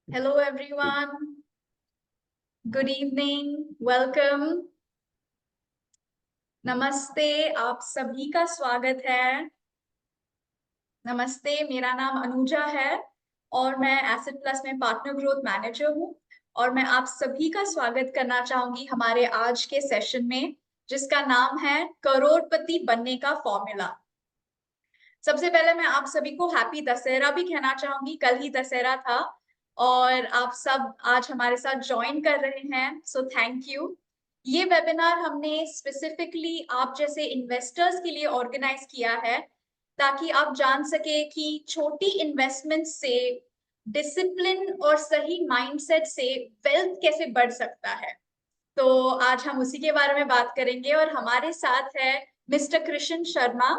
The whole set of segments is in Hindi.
Hello everyone. Good evening. Welcome. नमस्ते, आप सभी का स्वागत है। नमस्ते, मेरा नाम अनुजा है और मैं एसेट प्लस में पार्टनर ग्रोथ मैनेजर हूँ और मैं आप सभी का स्वागत करना चाहूंगी हमारे आज के सेशन में, जिसका नाम है करोड़पति बनने का फॉर्मूला। सबसे पहले मैं आप सभी को हैप्पी दशहरा भी कहना चाहूंगी। कल ही दशहरा था और आप सब आज हमारे साथ ज्वाइन कर रहे हैं, सो थैंक यू। ये वेबिनार हमने स्पेसिफिकली आप जैसे इन्वेस्टर्स के लिए ऑर्गेनाइज किया है ताकि आप जान सके कि छोटी इन्वेस्टमेंट से डिसिप्लिन और सही माइंडसेट से वेल्थ कैसे बढ़ सकता है। तो आज हम उसी के बारे में बात करेंगे और हमारे साथ है mister Krishna Sharma,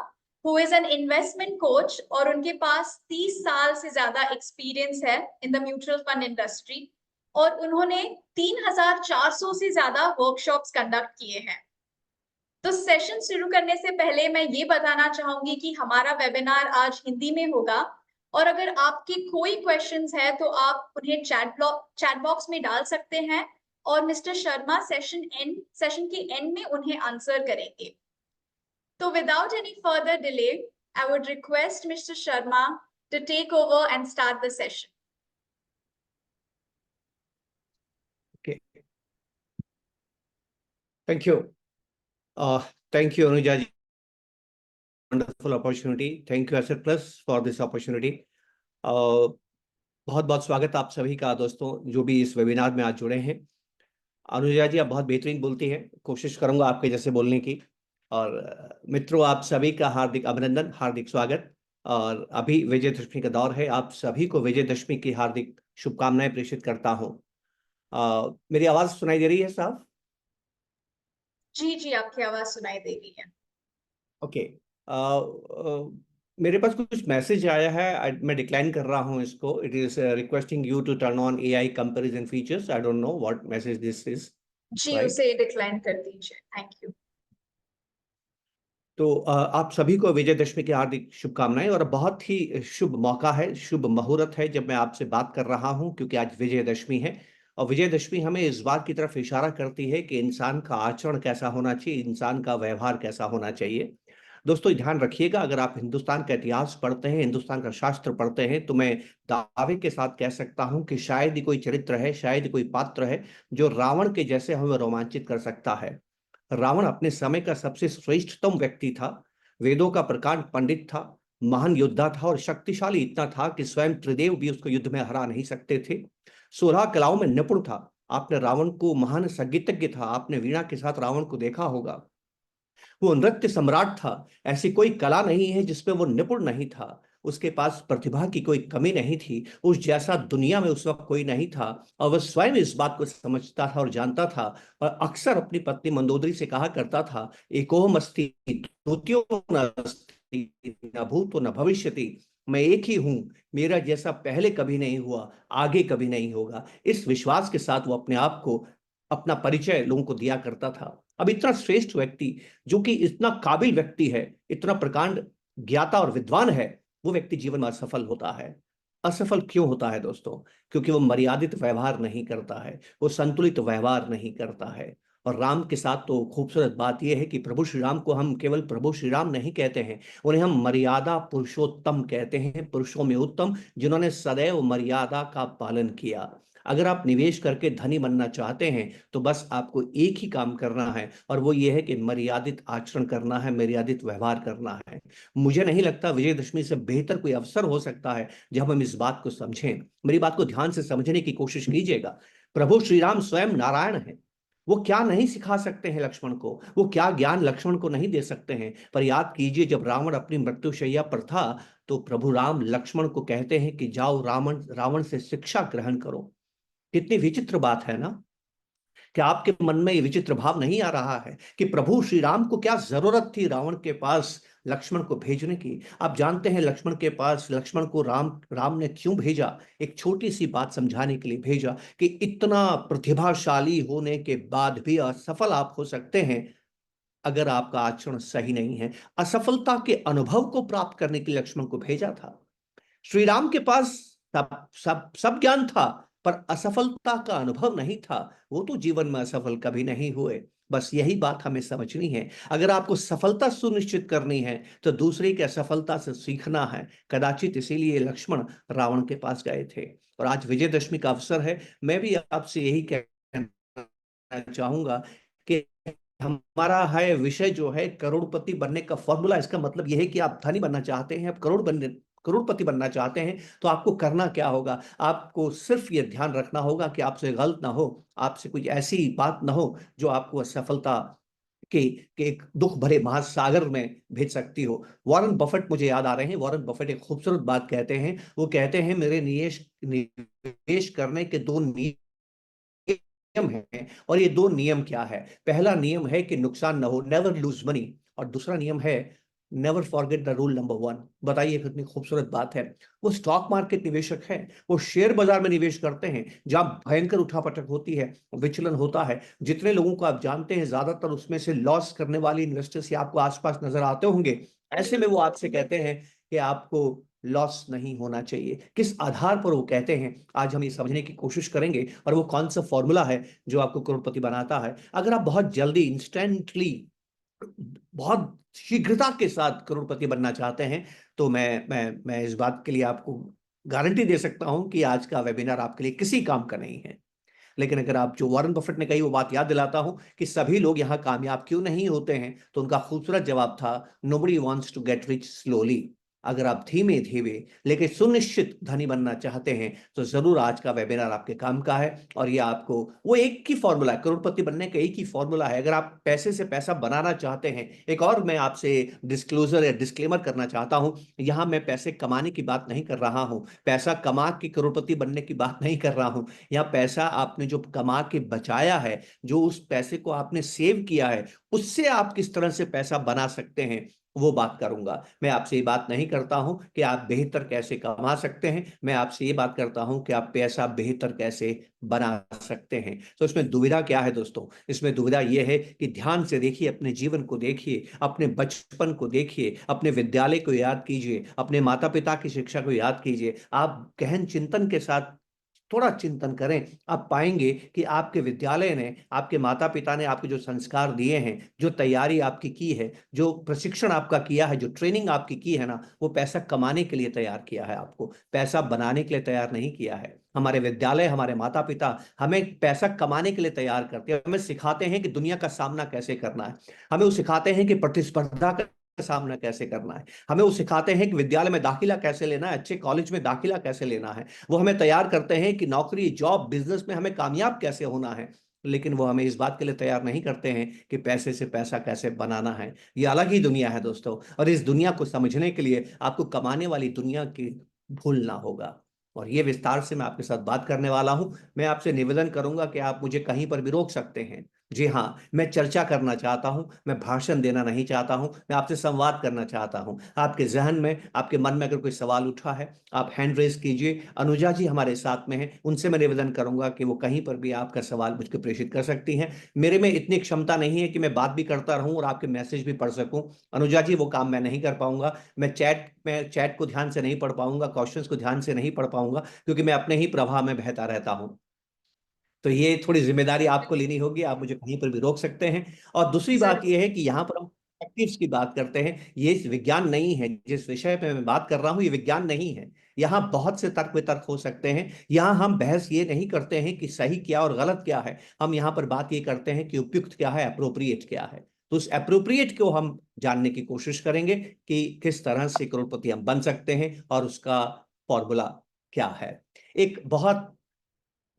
who is an investment coach और उनके पास 30 साल से ज्यादा एक्सपीरियंस है in the mutual fund industry और उन्होंने 3400 से ज्यादा वर्कशॉप्स कंडक्ट किए हैं। तो सेशन शुरू करने से पहले मैं ये बताना चाहूंगी कि हमारा वेबिनार आज हिंदी में होगा और अगर आपके कोई क्वेश्चंस है तो आप उन्हें चैट बॉक्स में डाल सकते हैं और मिस्टर शर्मा सेशन के एंड में उन्हें आंसर करेंगे। So without any further delay, I would request Mr. Sharma to take over and start the session. Okay. Thank you. Thank you, Anuja ji. Wonderful opportunity. Thank you, Asset Plus, for this opportunity. बहुत बहुत स्वागत आप सभी का दोस्तों जो भी इस वेबिनार में आज जुड़े हैं। अनुजा जी आप बहुत बेहतरीन बोलती हैं, कोशिश करूंगा आपके जैसे बोलने की। और मित्रों आप सभी का हार्दिक अभिनंदन, हार्दिक स्वागत। और अभी विजयदशमी का दौर है, आप सभी को विजयदशमी की हार्दिक शुभकामनाएं प्रेषित करता हूं। मेरी आवाज सुनाई दे रही है साहब? जी जी, आपकी आवाज सुनाई दे रही है। ओके। मेरे पास कुछ मैसेज आया है, मैं डिक्लाइन कर रहा हूं इसको। It is requesting you to turn on AI comparison features. I don't know what message this is. जी, राइट, उसे डिक्लाइन कर दीजिए, थैंक यू। तो आप सभी को विजयदशमी की हार्दिक शुभकामनाएं। और बहुत ही शुभ मौका है, शुभ मुहूर्त है जब मैं आपसे बात कर रहा हूं, क्योंकि आज विजयदशमी है। और विजयदशमी हमें इस बात की तरफ इशारा करती है कि इंसान का आचरण कैसा होना चाहिए, इंसान का व्यवहार कैसा होना चाहिए। दोस्तों ध्यान रखिएगा, अगर आप हिंदुस्तान का इतिहास पढ़ते हैं, हिंदुस्तान का शास्त्र पढ़ते हैं, तो मैं दावे के साथ कह सकता हूं कि शायद ही कोई चरित्र है, शायद ही कोई पात्र है जो रावण के जैसे हमें रोमांचित कर सकता है। रावण अपने समय का सबसे श्रेष्ठतम व्यक्ति था, वेदों का प्रकांड पंडित था, महान योद्धा था और शक्तिशाली इतना था कि स्वयं त्रिदेव भी उसको युद्ध में हरा नहीं सकते थे। 16 कलाओं में निपुण था। आपने रावण को, महान संगीतज्ञ था, आपने वीणा के साथ रावण को देखा होगा। वो नृत्य सम्राट था, ऐसी कोई कला नहीं है जिसमें वो निपुण नहीं था। उसके पास प्रतिभा की कोई कमी नहीं थी, उस जैसा दुनिया में उस वक्त कोई नहीं था। और वह स्वयं इस बात को समझता था और जानता था। और अक्सर अपनी पत्नी मंदोदरी से कहा करता था, एकोहमस्ति द्वितीयो नास्ति, न भूतो न भविष्यति। मैं एक ही हूं, मेरा जैसा पहले कभी नहीं हुआ, आगे कभी नहीं होगा। इस विश्वास के साथ वो अपने आप को, अपना परिचय लोगों को दिया करता था। अब इतना श्रेष्ठ व्यक्ति, जो कि इतना काबिल व्यक्ति है, इतना प्रकांड ज्ञाता और विद्वान है, वो व्यक्ति जीवन में असफल होता है। असफल क्यों होता है दोस्तों? क्योंकि वो मर्यादित व्यवहार नहीं करता है, वो संतुलित व्यवहार नहीं करता है। और राम के साथ तो खूबसूरत बात यह है कि प्रभु श्री राम को हम केवल प्रभु श्री राम नहीं कहते हैं, उन्हें हम मर्यादा पुरुषोत्तम कहते हैं, पुरुषों में उत्तम, जिन्होंने सदैव मर्यादा का पालन किया। अगर आप निवेश करके धनी बनना चाहते हैं तो बस आपको एक ही काम करना है, और वो ये है कि मर्यादित आचरण करना है, मर्यादित व्यवहार करना है। मुझे नहीं लगता विजयदशमी से बेहतर कोई अवसर हो सकता है जब हम इस बात को समझें। मेरी बात को ध्यान से समझने की कोशिश कीजिएगा। प्रभु श्री राम स्वयं नारायण है। वो क्या नहीं सिखा सकते हैं लक्ष्मण को, वो क्या ज्ञान लक्ष्मण को नहीं दे सकते हैं। पर याद कीजिए, जब रावण अपनी मृत्युशैया पर था तो प्रभु राम लक्ष्मण को कहते हैं कि जाओ रावण से शिक्षा ग्रहण करो। कितनी विचित्र बात है ना? क्या आपके मन में ये विचित्र भाव नहीं आ रहा है कि प्रभु श्री राम को क्या जरूरत थी रावण के पास लक्ष्मण को भेजने की? आप जानते हैं लक्ष्मण के पास, लक्ष्मण को राम ने क्यों भेजा? एक छोटी सी बात समझाने के लिए भेजा कि इतना प्रतिभाशाली होने के बाद भी असफल आप हो सकते हैं अगर आपका आचरण सही नहीं है। असफलता के अनुभव को प्राप्त करने के लिए लक्ष्मण को भेजा था। श्री राम के पास सब सब सब ज्ञान था, पर असफलता का अनुभव नहीं था, वो तो जीवन में असफल कभी नहीं हुए। बस यही बात हमें समझनी है। अगर आपको सफलता सुनिश्चित करनी है तो दूसरे की असफलता से सीखना है। कदाचित इसीलिए लक्ष्मण रावण के पास गए थे। और आज विजयदशमी का अवसर है, मैं भी आपसे यही कहना चाहूंगा कि हमारा है विषय जो है करोड़पति बनने का फॉर्मूला। इसका मतलब यह है कि आप धनी बनना चाहते हैं, आप करोड़पति बनना चाहते हैं, तो आपको करना क्या होगा? आपको सिर्फ ये ध्यान रखना होगा कि आपसे गलत ना हो, आपसे कुछ ऐसी बात ना हो जो आपको असफलता के, के एक दुख भरे महासागर में भेज सकती हो। वॉरेन बफेट मुझे याद आ रहे हैं। वॉरेन बफेट एक खूबसूरत बात कहते हैं। वो कहते हैं, मेरे निवेश निवेश करने के दो नियम है। और ये दो नियम क्या है? पहला नियम है कि नुकसान ना हो, नेवर लूज मनी। और दूसरा नियम है never forget the rule number one. बताइए कितनी खूबसूरत बात है। वो स्टॉक मार्केट निवेशक है, वो शेयर बाजार में निवेश करते हैं जहां भयंकर उठापटक होती है, विचलन होता है। जितने लोगों को आप जानते हैं ज्यादातर उसमें से लॉस करने वाले इन्वेस्टर्स ही आपको आसपास नजर आते होंगे। ऐसे में वो आपसे कहते हैं कि आपको लॉस नहीं होना चाहिए। किस आधार पर वो कहते हैं, आज हम ये समझने की कोशिश करेंगे। और वो कौन सा फॉर्मूला है जो आपको करोड़पति बनाता है? अगर आप बहुत जल्दी, इंस्टेंटली, बहुत शीघ्रता के साथ करोड़पति बनना चाहते हैं, तो मैं इस बात के लिए आपको गारंटी दे सकता हूं कि आज का वेबिनार आपके लिए किसी काम का नहीं है। लेकिन अगर आप जो वॉरेन बफेट ने कही वो बात याद दिलाता हूं कि सभी लोग यहां कामयाब क्यों नहीं होते हैं, तो उनका खूबसूरत जवाब था, nobody wants to get rich slowly. अगर आप धीमे धीमे लेकिन सुनिश्चित धनी बनना चाहते हैं तो जरूर आज का वेबिनार आपके काम का है। और ये आपको वो एक ही फॉर्मूला है, करोड़पति बनने का एक ही फॉर्मूला है। अगर आप पैसे से पैसा बनाना चाहते हैं, एक और मैं आपसे डिस्क्लोजर या डिस्क्लेमर करना चाहता हूं, यहां मैं पैसे कमाने की बात नहीं कर रहा हूं, पैसा कमा के करोड़पति बनने की बात नहीं कर रहा हूं। या पैसा आपने जो कमा के बचाया है, जो उस पैसे को आपने सेव किया है, उससे आप किस तरह से पैसा बना सकते हैं, वो बात करूंगा। मैं आपसे ये बात नहीं करता हूं कि आप बेहतर कैसे कमा सकते हैं, मैं आपसे ये बात करता हूं कि आप पैसा बेहतर कैसे बना सकते हैं। तो इसमें दुविधा क्या है दोस्तों? इसमें दुविधा यह है कि ध्यान से देखिए, अपने जीवन को देखिए, अपने बचपन को देखिए, अपने विद्यालय को याद कीजिए, अपने माता पिता की शिक्षा को याद कीजिए। आप गहन चिंतन के साथ थोड़ा चिंतन करें, आप पाएंगे कि आपके विद्यालय ने, आपके माता पिता ने आपके जो संस्कार दिए हैं, जो तैयारी आपकी की है, जो प्रशिक्षण आपका किया है, जो ट्रेनिंग आपकी की है ना, वो पैसा कमाने के लिए तैयार किया है, आपको पैसा बनाने के लिए तैयार नहीं किया है। हमारे विद्यालय, हमारे माता पिता हमें पैसा कमाने के लिए तैयार करते हैं, हमें सिखाते हैं कि दुनिया का सामना कैसे करना है, हमें वो सिखाते हैं कि प्रतिस्पर्धा का सामना कैसे करना है, हमें वो सिखाते हैं कि विद्यालय में दाखिला कैसे लेना है, अच्छे कॉलेज में दाखिला कैसे लेना है। वो हमें तैयार करते हैं कि नौकरी, जॉब, बिजनेस में हमें कामयाब कैसे होना है। लेकिन वो हमें इस बात के लिए तैयार नहीं करते हैं कि पैसे से पैसा कैसे बनाना है। ये अलग ही दुनिया है दोस्तों, और इस दुनिया को समझने के लिए आपको कमाने वाली दुनिया की भूलना होगा। और ये विस्तार से मैं आपके साथ बात करने वाला हूं। मैं आपसे निवेदन करूंगा कि आप मुझे कहीं पर भी रोक सकते हैं। जी हाँ, मैं चर्चा करना चाहता हूं, मैं भाषण देना नहीं चाहता हूं, मैं आपसे संवाद करना चाहता हूं। आपके जहन में, आपके मन में अगर कोई सवाल उठा है, आप हैंड रेज कीजिए। अनुजा जी हमारे साथ में हैं, उनसे मैं निवेदन करूंगा कि वो कहीं पर भी आपका सवाल मुझको प्रेषित कर सकती हैं। मेरे में इतनी क्षमता नहीं है कि मैं बात भी करता रहूं और आपके मैसेज भी पढ़ सकूं। अनुजा जी, वो काम मैं नहीं कर पाऊंगा। मैं चैट को ध्यान से नहीं पढ़ पाऊंगा, क्वेश्चंस को ध्यान से नहीं पढ़ पाऊंगा, क्योंकि मैं अपने ही प्रवाह में बहता रहता हूं। तो ये थोड़ी जिम्मेदारी आपको लेनी होगी, आप मुझे कहीं पर भी रोक सकते हैं। और दूसरी बात जरूर। ये है कि यहाँ पर हम perspectives की बात करते हैं, ये विज्ञान नहीं है। जिस विषय पे मैं बात कर रहा हूँ ये विज्ञान नहीं है। यहाँ बहुत से तर्क वितर्क हो सकते हैं। यहाँ हम बहस ये नहीं करते हैं कि सही क्या और गलत क्या है, हम यहाँ पर बात ये करते हैं कि उपयुक्त क्या है, अप्रोप्रिएट क्या है। तो उस अप्रोप्रिएट को हम जानने की कोशिश करेंगे कि किस तरह से करोड़पति हम बन सकते हैं और उसका फॉर्मूला क्या है। एक बहुत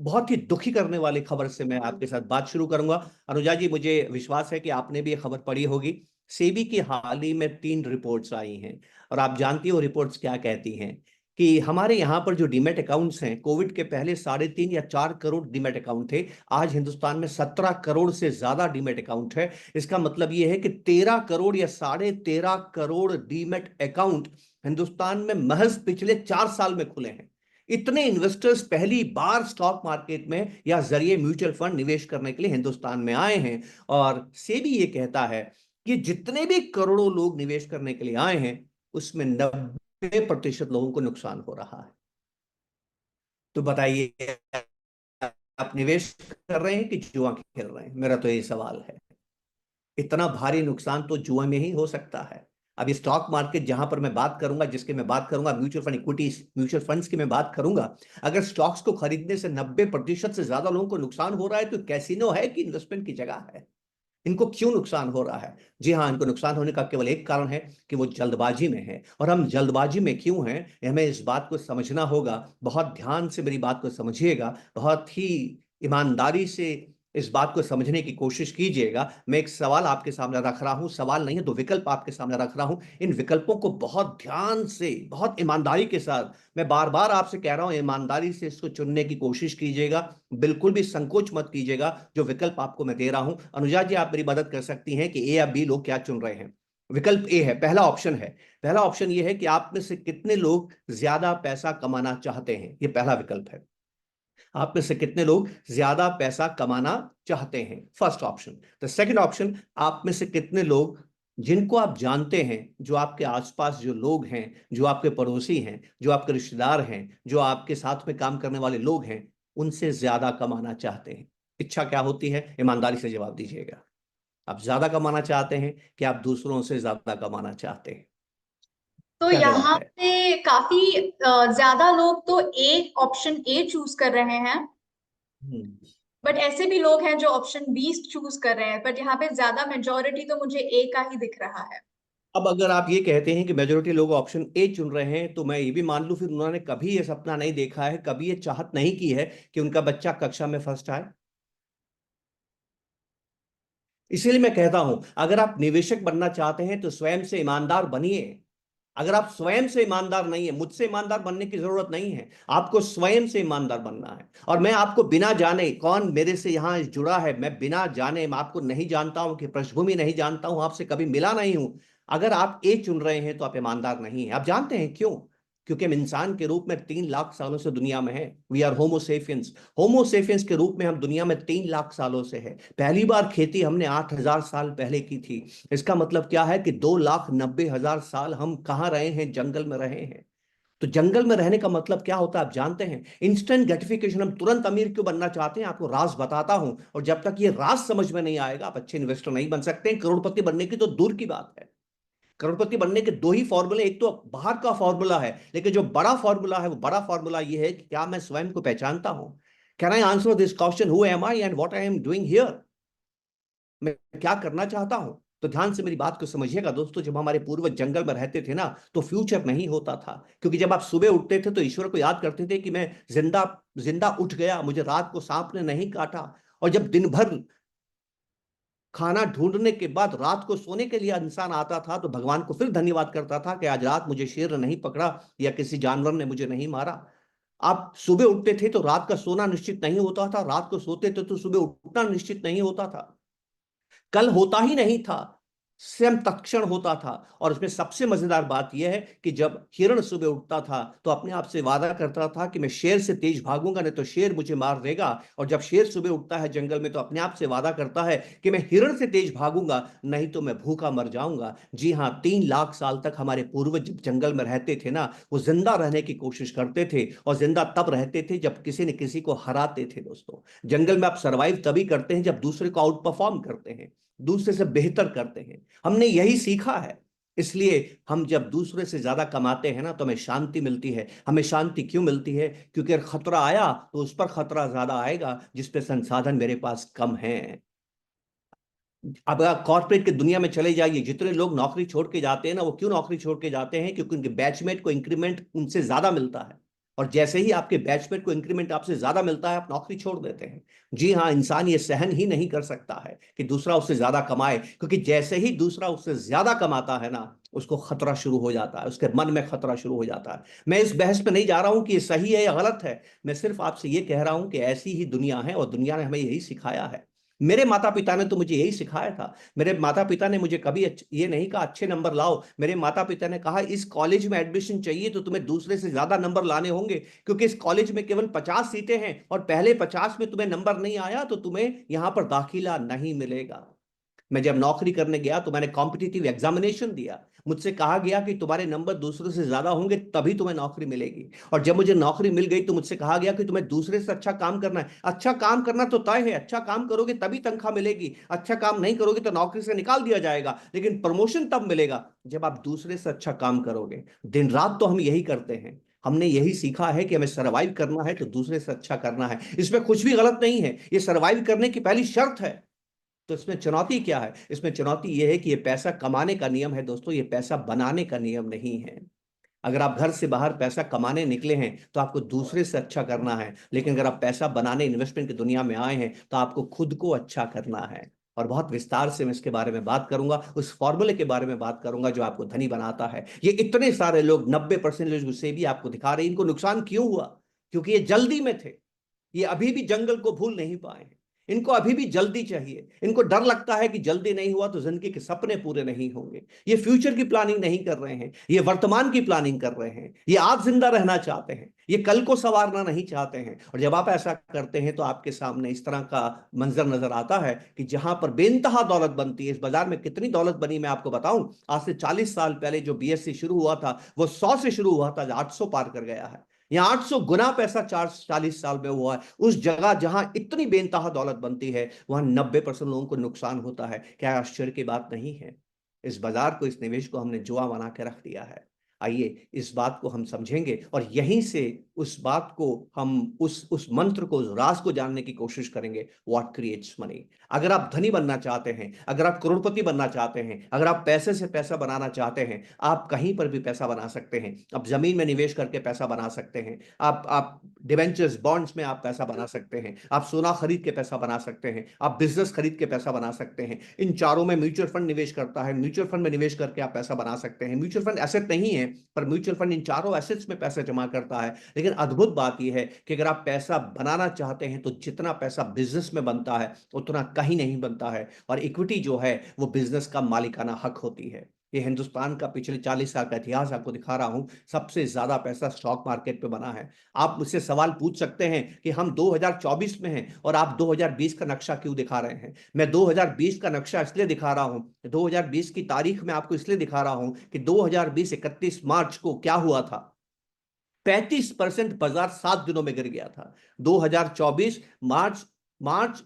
बहुत ही दुखी करने वाली खबर से मैं आपके साथ बात शुरू करूंगा। अनुजा जी, मुझे विश्वास है कि आपने भी ये खबर पढ़ी होगी। सेबी की हाल ही में 3 रिपोर्ट्स आई हैं, और आप जानती हो रिपोर्ट्स क्या कहती हैं, कि हमारे यहाँ पर जो डीमेट अकाउंट्स हैं, कोविड के पहले 3.5 या 4 करोड़ डीमेट अकाउंट थे। आज हिंदुस्तान में 17 करोड़ से ज्यादा डीमेट अकाउंट है। इसका मतलब यह है कि 13 करोड़ या 13.5 करोड़ डीमेट अकाउंट हिंदुस्तान में महज पिछले 4 साल में खुले हैं। इतने इन्वेस्टर्स पहली बार स्टॉक मार्केट में या जरिए म्यूचुअल फंड निवेश करने के लिए हिंदुस्तान में आए हैं। और सेबी ये कहता है कि जितने भी करोड़ों लोग निवेश करने के लिए आए हैं, उसमें 90% लोगों को नुकसान हो रहा है। तो बताइए, आप निवेश कर रहे हैं कि जुआ खेल रहे हैं? मेरा तो यही सवाल है। इतना भारी नुकसान तो जुआ में ही हो सकता है। अभी स्टॉक मार्केट जहां पर मैं बात करूंगा, जिसके मैं बात करूंगा, mutual fund, equities, mutual funds की मैं बात करूंगा, अगर स्टॉक्स को खरीदने से 90% से ज्यादा लोगों को नुकसान हो रहा है, तो कैसीनो है कि इन्वेस्टमेंट की जगह है? इनको क्यों नुकसान हो रहा है? जी हाँ, इनको नुकसान होने का केवल एक कारण है कि वो जल्दबाजी में है। और हम जल्दबाजी में क्यों हैं, हमें इस बात को समझना होगा। बहुत ध्यान से मेरी बात को समझिएगा, बहुत ही ईमानदारी से इस बात को समझने की कोशिश कीजिएगा। मैं एक सवाल आपके सामने रख रहा हूं, सवाल नहीं है तो विकल्प आपके सामने रख रहा हूं। इन विकल्पों को बहुत ध्यान से, बहुत ईमानदारी के साथ, मैं बार बार आपसे कह रहा हूं, ईमानदारी से इसको चुनने की कोशिश कीजिएगा। बिल्कुल भी संकोच मत कीजिएगा। जो विकल्प आपको मैं दे रहा हूं, अनुजा जी आप मेरी मदद कर सकती हैं कि ए या बी लोग क्या चुन रहे हैं। विकल्प ए है, पहला ऑप्शन है। पहला ऑप्शन यह है कि आप में से कितने लोग ज्यादा पैसा कमाना चाहते हैं, यह पहला विकल्प है। आप में से कितने लोग ज्यादा पैसा कमाना चाहते हैं, first option. The second option, आप में से कितने लोग जिनको आप जानते हैं, जो आपके आसपास जो लोग हैं, जो आपके पड़ोसी हैं, जो आपके रिश्तेदार हैं, जो आपके साथ में काम करने वाले लोग हैं, उनसे ज्यादा कमाना चाहते हैं। इच्छा क्या होती है, ईमानदारी से जवाब दीजिएगा। आप ज्यादा कमाना चाहते हैं कि आप दूसरों से ज्यादा कमाना चाहते हैं? तो क्या जवाब यहाँ है? पे काफी ज्यादा लोग तो ए, ऑप्शन ए चूज कर रहे हैं। हम्म। बट ऐसे भी लोग हैं जो ऑप्शन बी चूज कर रहे हैं, बट यहाँ पे ज्यादा मेजोरिटी तो मुझे ए का ही दिख रहा है। अब अगर आप ये कहते हैं कि मेजोरिटी लोग ऑप्शन ए चुन रहे हैं, तो मैं ये भी मान लूं फिर उन्होंने कभी ये सपना नहीं देखा है, कभी ये चाहत नहीं की है कि उनका बच्चा कक्षा में फर्स्ट आए। इसीलिए मैं कहता हूं, अगर आप निवेशक बनना चाहते हैं तो स्वयं से ईमानदार बनिए। अगर आप स्वयं से ईमानदार नहीं है, मुझसे ईमानदार बनने की जरूरत नहीं है, आपको स्वयं से ईमानदार बनना है। और मैं आपको बिना जाने कौन मेरे से यहां जुड़ा है, मैं बिना जाने, मैं आपको नहीं जानता हूं, कि पृष्ठभूमि नहीं जानता हूं, आपसे कभी मिला नहीं हूं। अगर आप ए चुन रहे हैं तो आप ईमानदार नहीं हैं। आप जानते हैं क्यों? क्योंकि हम इंसान के रूप में 3 लाख सालों से दुनिया में हैं। We are Homo sapiens. होमोसेपियंस के रूप में हम दुनिया में 3 लाख सालों से हैं। पहली बार खेती हमने 8,000 साल पहले की थी। इसका मतलब क्या है कि 2,90,000 साल हम कहाँ रहे हैं, जंगल में रहे हैं। तो जंगल में रहने का मतलब क्या होता है आप जानते हैं? Instant gratification. हम तुरंत अमीर क्यों बनना चाहते हैं, आपको राज बताता हूं। और जब तक ये राज समझ में नहीं आएगा, आप अच्छे इन्वेस्टर नहीं बन सकते। करोड़पति बनने की तो दूर की बात है। करोड़पति बनने के दो ही फॉर्मूले, एक तो बाहर का फॉर्मूला है, लेकिन जो बड़ा फॉर्मूला है, वो बड़ा फॉर्मूला ये है कि क्या मैं स्वयं को पहचानता हूं। Can I answer this question, who am I and what I am doing here? मैं क्या करना चाहता हूं? तो ध्यान से मेरी बात को समझिएगा दोस्तों। जब हमारे पूर्वज जंगल में रहते थे ना, तो फ्यूचर नहीं होता था। क्योंकि जब आप सुबह उठते थे तो ईश्वर को याद करते थे कि मैं जिंदा जिंदा उठ गया, मुझे रात को सांप ने नहीं काटा। और जब दिन भर खाना ढूंढने के बाद रात को सोने के लिए इंसान आता था, तो भगवान को फिर धन्यवाद करता था कि आज रात मुझे शेर ने नहीं पकड़ा, या किसी जानवर ने मुझे नहीं मारा। आप सुबह उठते थे तो रात का सोना निश्चित नहीं होता था, रात को सोते थे तो सुबह उठना निश्चित नहीं होता था। कल होता ही नहीं था, स्वयं तत्क्षण होता था। और इसमें सबसे मजेदार बात यह है कि जब हिरण सुबह उठता था तो अपने आप से वादा करता था कि मैं शेर से तेज भागूंगा, नहीं तो शेर मुझे मार देगा। और जब शेर सुबह उठता है जंगल में, तो अपने आप से वादा करता है कि मैं हिरण से तेज भागूंगा, नहीं तो मैं भूखा मर जाऊंगा। जी हाँ, 3 लाख साल तक हमारे पूर्वज जब जंगल में रहते थे ना, वो जिंदा रहने की कोशिश करते थे। और जिंदा तब रहते थे जब किसी न किसी को हराते थे दोस्तों। जंगल में आप सरवाइव तभी करते हैं जब दूसरे को आउट परफॉर्म करते हैं, दूसरे से बेहतर करते हैं। हमने यही सीखा है। इसलिए हम जब दूसरे से ज्यादा कमाते हैं ना, तो हमें शांति मिलती है। हमें शांति क्यों मिलती है? क्योंकि अगर खतरा आया तो उस पर खतरा ज्यादा आएगा जिस पे संसाधन मेरे पास कम है। अब आप कॉर्पोरेट की दुनिया में चले जाइए, जितने लोग नौकरी छोड़ के जाते हैं ना, वो क्यों नौकरी छोड़ के जाते हैं? क्योंकि उनके बैचमेट को इंक्रीमेंट उनसे ज्यादा मिलता है। और जैसे ही आपके बैचमेट को इंक्रीमेंट आपसे ज्यादा मिलता है, आप नौकरी छोड़ देते हैं। जी हाँ, इंसान ये सहन ही नहीं कर सकता है कि दूसरा उससे ज्यादा कमाए। क्योंकि जैसे ही दूसरा उससे ज्यादा कमाता है ना, उसको खतरा शुरू हो जाता है, उसके मन में खतरा शुरू हो जाता है। मैं इस बहस में नहीं जा रहा हूं कि ये सही है या गलत है। मैं सिर्फ आपसे ये कह रहा हूं कि ऐसी ही दुनिया है, और दुनिया ने हमें यही सिखाया है। मेरे माता पिता ने तो मुझे यही सिखाया था। मेरे माता पिता ने मुझे कभी ये नहीं कहा अच्छे नंबर लाओ। मेरे माता पिता ने कहा इस कॉलेज में एडमिशन चाहिए तो तुम्हें दूसरे से ज्यादा नंबर लाने होंगे, क्योंकि इस कॉलेज में केवल 50 सीटें हैं, और पहले 50 में तुम्हें नंबर नहीं आया तो तुम्हें यहां पर दाखिला नहीं मिलेगा। मैं जब नौकरी करने गया तो मैंने कॉम्पिटिटिव एग्जामिनेशन दिया, मुझसे कहा गया कि तुम्हारे नंबर दूसरों से ज्यादा होंगे तभी तुम्हें नौकरी मिलेगी। और जब मुझे नौकरी मिल गई तो मुझसे कहा गया कि तुम्हें दूसरे से अच्छा काम करना है। अच्छा काम करना तो तय है, अच्छा काम करोगे तभी तनख्वाह मिलेगी, अच्छा काम नहीं करोगे तो नौकरी से निकाल दिया जाएगा, लेकिन प्रमोशन तब मिलेगा जब आप दूसरे से अच्छा काम करोगे। दिन रात तो हम यही करते हैं, हमने यही सीखा है कि हमें सरवाइव करना है तो दूसरे से अच्छा करना है। इसमें कुछ भी गलत नहीं है, ये सरवाइव करने की पहली शर्त है। तो इसमें चुनौती क्या है? इसमें चुनौती यह है कि ये पैसा कमाने का नियम है दोस्तों, ये पैसा बनाने का नियम नहीं है। अगर आप घर से बाहर पैसा कमाने निकले हैं तो आपको दूसरे से अच्छा करना है, लेकिन अगर आप पैसा बनाने इन्वेस्टमेंट की दुनिया में आए हैं तो आपको खुद को अच्छा करना है। और बहुत विस्तार से मैं इसके बारे में बात करूंगा, उस फॉर्मूले के बारे में बात करूंगा जो आपको धनी बनाता है। ये इतने सारे लोग 90% लोग से भी आपको दिखा रहे हैं, इनको नुकसान क्यों हुआ? क्योंकि ये जल्दी में थे, ये अभी भी जंगल को भूल नहीं पाए हैं, इनको अभी भी जल्दी चाहिए, इनको डर लगता है कि जल्दी नहीं हुआ तो जिंदगी के सपने पूरे नहीं होंगे। ये फ्यूचर की प्लानिंग नहीं कर रहे हैं, ये वर्तमान की प्लानिंग कर रहे हैं, ये आज जिंदा रहना चाहते हैं, ये कल को संवारना नहीं चाहते हैं। और जब आप ऐसा करते हैं तो आपके सामने इस तरह का मंजर नजर आता है कि जहां पर बेइंतहा दौलत बनती है। इस बाजार में कितनी दौलत बनी मैं आपको बताऊं, आज से 40 साल पहले जो बीएससी शुरू हुआ था वो 100 से शुरू हुआ था, 800 पार कर गया है। यहां 800 गुना पैसा 40 साल में हुआ है। उस जगह जहां इतनी बेनतहा दौलत बनती है वहां 90% लोगों को नुकसान होता है। क्या आश्चर्य की बात नहीं है? इस बाजार को, इस निवेश को हमने जुआ बना के रख दिया है। आइए इस बात को हम समझेंगे और यहीं से उस बात को हम उस मंत्र को, उस राज को जानने की कोशिश करेंगे। What creates money? अगर आप धनी बनना चाहते हैं, अगर आप करोड़पति बनना चाहते हैं, अगर आप पैसे से पैसा बनाना चाहते हैं, आप कहीं पर भी पैसा बना सकते हैं। आप जमीन में निवेश करके पैसा बना सकते हैं, आप डिवेंचर्स बॉन्ड्स में आप पैसा बना सकते हैं, आप सोना खरीद के पैसा बना सकते हैं, आप बिजनेस खरीद के पैसा बना सकते हैं। इन चारों में म्यूचुअल फंड निवेश करता है, म्यूचुअल फंड में निवेश करके आप पैसा बना सकते हैं। म्यूचुअल फंड एसेट नहीं है, पर म्यूचुअल फंड इन चारों एसेट्स में पैसा जमा करता है। लेकिन अद्भुत बात यह है कि अगर आप पैसा बनाना चाहते हैं तो जितना पैसा बिजनेस में बनता है उतना कहीं नहीं बनता है। और इक्विटी जो है वो बिजनेस का मालिकाना हक होती है। ये हिंदुस्तान का पिछले 40 साल का इतिहास आपको दिखा रहा हूं, सबसे ज्यादा पैसा स्टॉक मार्केट पे बना है। आप मुझसे सवाल पूछ सकते हैं कि हम 2024 में हैं और आप 2020 का नक्शा क्यों दिखा रहे हैं? मैं 2020 का नक्शा इसलिए दिखा रहा हूं, 2020 की तारीख में आपको इसलिए दिखा रहा हूं कि 2020 31 मार्च को क्या हुआ था। 35% बाजार 7 दिनों में गिर गया था। 2024 मार्च मार्च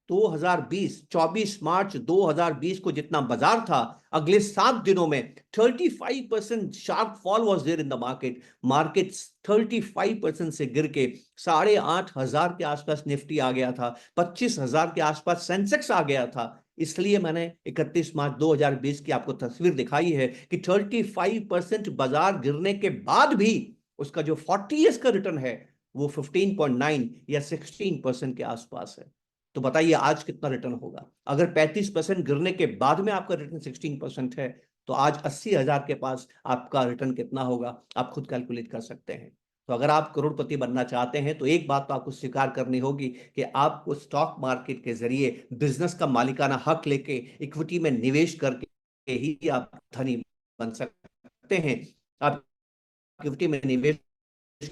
2020 24 मार्च 2020 को जितना बाजार था, अगले 7 दिनों में 35% sharp fall was there in the market. Market 35% से गिर के 8,500 के आसपास निफ्टी आ गया था, 25,000 के आसपास सेंसेक्स आ गया था। इसलिए मैंने 31 मार्च 2020 की आपको तस्वीर दिखाई है कि 35% बाजार गिरने के बाद भी उसका जो 40 ईयर्स का रिटर्न है वो 15.9 या 16% के आसपास है। तो बताइए आज कितना रिटर्न होगा? अगर 35% गिरने के बाद में आपका रिटर्न 16% है तो आज 80,000 के पास आपका रिटर्न कितना होगा? आप खुद कैलकुलेट कर सकते हैं। तो अगर आप करोड़पति बनना चाहते हैं तो एक बात तो आपको स्वीकार करनी होगी कि आपको स्टॉक मार्केट के जरिए बिजनेस का मालिकाना हक लेके इक्विटी में निवेश करके ही आप धनी बन सकते हैं। आप इक्विटी में निवेश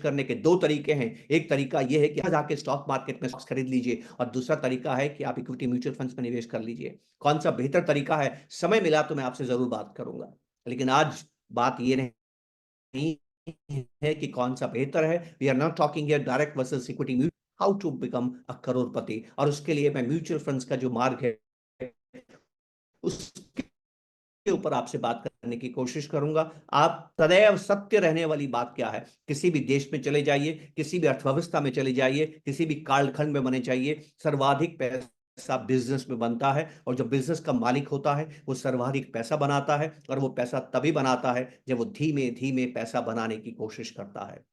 करने के दो तरीके हैं। एक तरीका यह है कि आज आके स्टॉक मार्केट में स्टॉक्स खरीद लीजिए, और दूसरा तरीका है कि आप इक्विटी म्यूचुअल फंड्स में निवेश कर लीजिए। कौन सा बेहतर तरीका है, समय मिला तो मैं आपसे जरूर बात करूंगा। लेकिन आज बात ये नहीं है कि कौन सा बेहतर है। We are not talking here direct versus equity, how to become a करोड़पति। और उसके लिए मैं म्यूचुअल फंड्स का जो मार्ग है उसके के ऊपर आपसे बात करने की कोशिश करूंगा। आप सदैव सत्य रहने वाली बात क्या है, किसी भी देश में चले जाइए, किसी भी अर्थव्यवस्था में चले जाइए, किसी भी कालखंड में बने जाइए, सर्वाधिक पैसा बिजनेस में बनता है। और जो बिजनेस का मालिक होता है वो सर्वाधिक पैसा बनाता है, और वो पैसा तभी बनाता है जब वो धीमे धीमे पैसा बनाने की कोशिश करता है।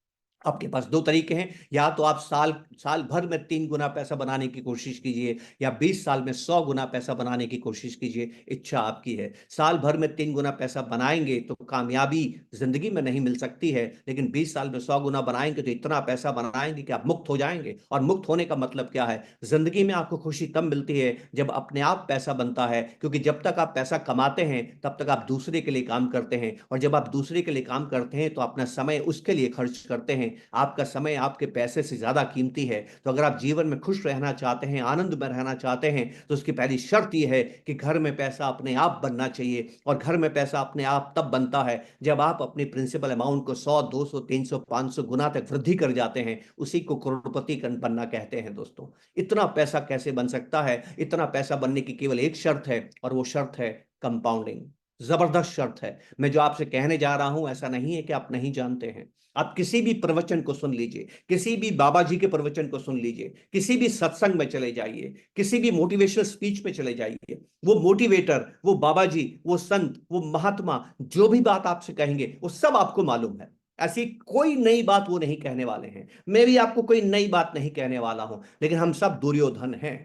आपके पास दो तरीके हैं, या तो आप साल साल भर में 3 गुना पैसा बनाने की कोशिश कीजिए, या 20 साल में 100 गुना पैसा बनाने की कोशिश कीजिए। इच्छा आपकी है। साल भर में 3 गुना पैसा बनाएंगे तो कामयाबी जिंदगी में नहीं मिल सकती है, लेकिन 20 साल में 100 गुना बनाएंगे तो इतना पैसा बनाएंगे कि आप मुक्त हो जाएंगे। और मुक्त होने का मतलब क्या है? जिंदगी में आपको खुशी तब मिलती है जब अपने आप पैसा बनता है, क्योंकि जब तक आप पैसा कमाते हैं तब तक आप दूसरे के लिए काम करते हैं, और जब आप दूसरे के लिए काम करते हैं तो अपना समय उसके लिए खर्च करते हैं हैं, आपका समय आपके पैसे से ज्यादा कीमती है। तो अगर आप जीवन में खुश रहना चाहते हैं, आनंद में रहना चाहते हैं, तो उसकी पहली शर्त यह है कि घर में पैसा अपने आप बनना चाहिए। और घर में पैसा अपने आप तब बनता है जब आप अपनी प्रिंसिपल अमाउंट को 100, 200, 300, 500 गुना तक वृद्धि कर जाते हैं। उसी को करोड़पति बनना कहते हैं दोस्तों। इतना पैसा कैसे बन सकता है? इतना पैसा बनने की केवल एक शर्त है, और वो शर्त है कंपाउंडिंग। जबरदस्त शर्त है। मैं जो आपसे कहने जा रहा हूं, ऐसा नहीं है कि आप नहीं जानते हैं। आप किसी भी प्रवचन को सुन लीजिए, किसी भी बाबा जी के प्रवचन को सुन लीजिए, किसी भी सत्संग में चले जाइए, किसी भी मोटिवेशनल स्पीच में चले जाइए, वो मोटिवेटर, वो बाबा जी, वो संत, वो महात्मा जो भी बात आपसे कहेंगे वो सब आपको मालूम है। ऐसी कोई नई बात वो नहीं कहने वाले हैं। मैं भी आपको कोई नई बात नहीं कहने वाला हूं, लेकिन हम सब दुर्योधन हैं।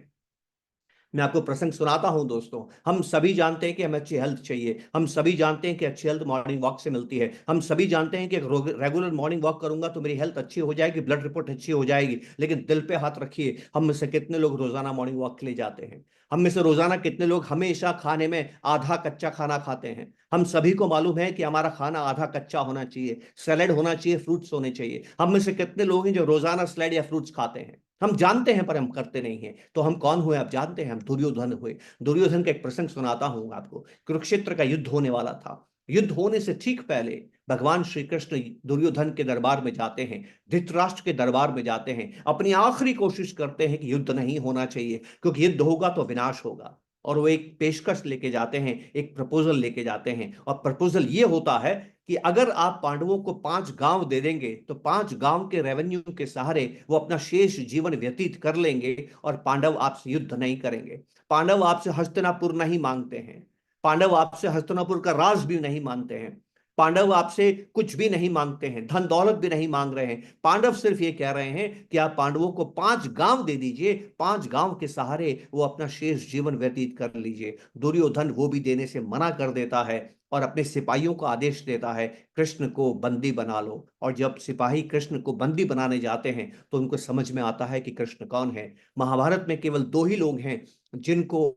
मैं आपको प्रसंग सुनाता हूं दोस्तों। हम सभी जानते हैं कि हमें अच्छी हेल्थ चाहिए। हम सभी जानते हैं कि अच्छी हेल्थ मॉर्निंग वॉक से मिलती है। हम सभी जानते हैं कि रेगुलर मॉर्निंग वॉक करूंगा तो मेरी हेल्थ अच्छी हो जाएगी, ब्लड रिपोर्ट अच्छी हो जाएगी। लेकिन दिल पे हाथ रखिए, हम में से कितने लोग रोजाना मॉर्निंग वॉक के लिए जाते हैं? हम में से रोजाना कितने लोग हमेशा खाने में आधा कच्चा खाना खाते हैं? हम सभी को मालूम है कि हमारा खाना आधा कच्चा होना चाहिए, सैलेड होना चाहिए, फ्रूट्स होने चाहिए। हम में से कितने लोग हैं जो रोजाना सैलेड या फ्रूट्स खाते हैं? हम जानते हैं पर हम करते नहीं हैं। तो हम कौन हुए आप जानते हैं? हम दुर्योधन हुए। दुर्योधन का एक प्रसंग सुनाता हूं आपको। कुरुक्षेत्र का युद्ध होने वाला था। युद्ध होने से ठीक पहले भगवान श्री कृष्ण दुर्योधन के दरबार में जाते हैं, धृतराष्ट्र के दरबार में जाते हैं, अपनी आखिरी कोशिश करते हैं कि युद्ध नहीं होना चाहिए, क्योंकि युद्ध होगा तो विनाश होगा। और वो एक पेशकश लेके जाते हैं, एक प्रपोजल लेके जाते हैं, और प्रपोजल ये होता है कि अगर आप पांडवों को 5 गांव दे देंगे तो 5 गांव के रेवेन्यू के सहारे वो अपना शेष जीवन व्यतीत कर लेंगे, और पांडव आपसे युद्ध नहीं करेंगे। पांडव आपसे हस्तिनापुर नहीं मांगते हैं। पांडव आपसे हस्तिनापुर का राज भी नहीं मांगते हैं। पांडव आपसे कुछ भी नहीं मांगते हैं, धन दौलत भी नहीं मांग रहे हैं। पांडव सिर्फ ये कह रहे हैं कि आप पांडवों को 5 गांव दे दीजिए, 5 गांव के सहारे वो अपना शेष जीवन व्यतीत कर लीजिए। दुर्योधन वो भी देने से मना कर देता है, और अपने सिपाहियों को आदेश देता है, कृष्ण को बंदी बना लो। और जब सिपाही कृष्ण को बंदी बनाने जाते हैं तो उनको समझ में आता है कि कृष्ण कौन है। महाभारत में केवल 2 ही लोग हैं जिनको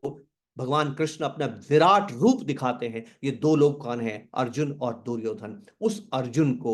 भगवान कृष्ण अपना विराट रूप दिखाते हैं। ये 2 लोग कौन हैं? अर्जुन और दुर्योधन। उस अर्जुन को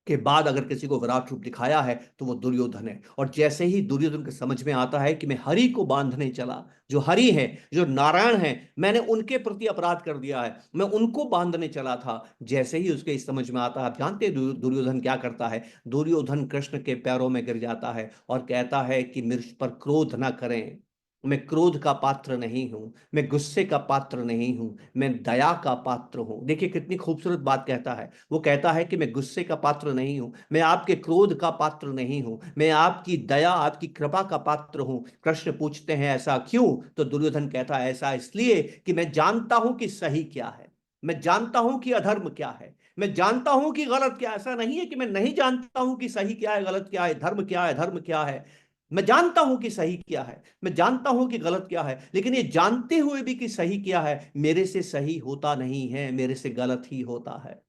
के बाद अगर किसी को विराट रूप दिखाया है तो वो दुर्योधन है। और जैसे ही दुर्योधन को समझ में आता है कि मैं हरि को बांधने चला, जो हरि है, जो नारायण है, मैंने उनके प्रति अपराध कर दिया है, मैं उनको बांधने चला था, जैसे ही उसके समझ में आता है, आप जानते हैं दुर्योधन क्या करता है? दुर्योधन कृष्ण के पैरों में गिर जाता है और कहता है कि मुझ पर क्रोध ना करें। मैं क्रोध का पात्र नहीं हूं, मैं गुस्से का पात्र नहीं हूं, मैं दया का पात्र हूं। देखिए कितनी खूबसूरत बात कहता है। वो कहता है कि मैं गुस्से का पात्र नहीं हूं, मैं आपके क्रोध का पात्र नहीं हूं, मैं आपकी दया, आपकी कृपा का पात्र हूं। कृष्ण पूछते हैं ऐसा क्यों? तो दुर्योधन कहता है ऐसा इसलिए कि मैं जानता हूं कि सही क्या है, मैं जानता हूं कि अधर्म क्या है, मैं जानता हूं कि गलत क्या है। ऐसा नहीं है कि मैं नहीं जानता हूं कि सही क्या है, गलत क्या है, धर्म क्या है, धर्म क्या है। मैं जानता हूं कि सही क्या है, मैं जानता हूं कि गलत क्या है, लेकिन ये जानते हुए भी कि सही क्या है, मेरे से सही होता नहीं है, मेरे से गलत ही होता है।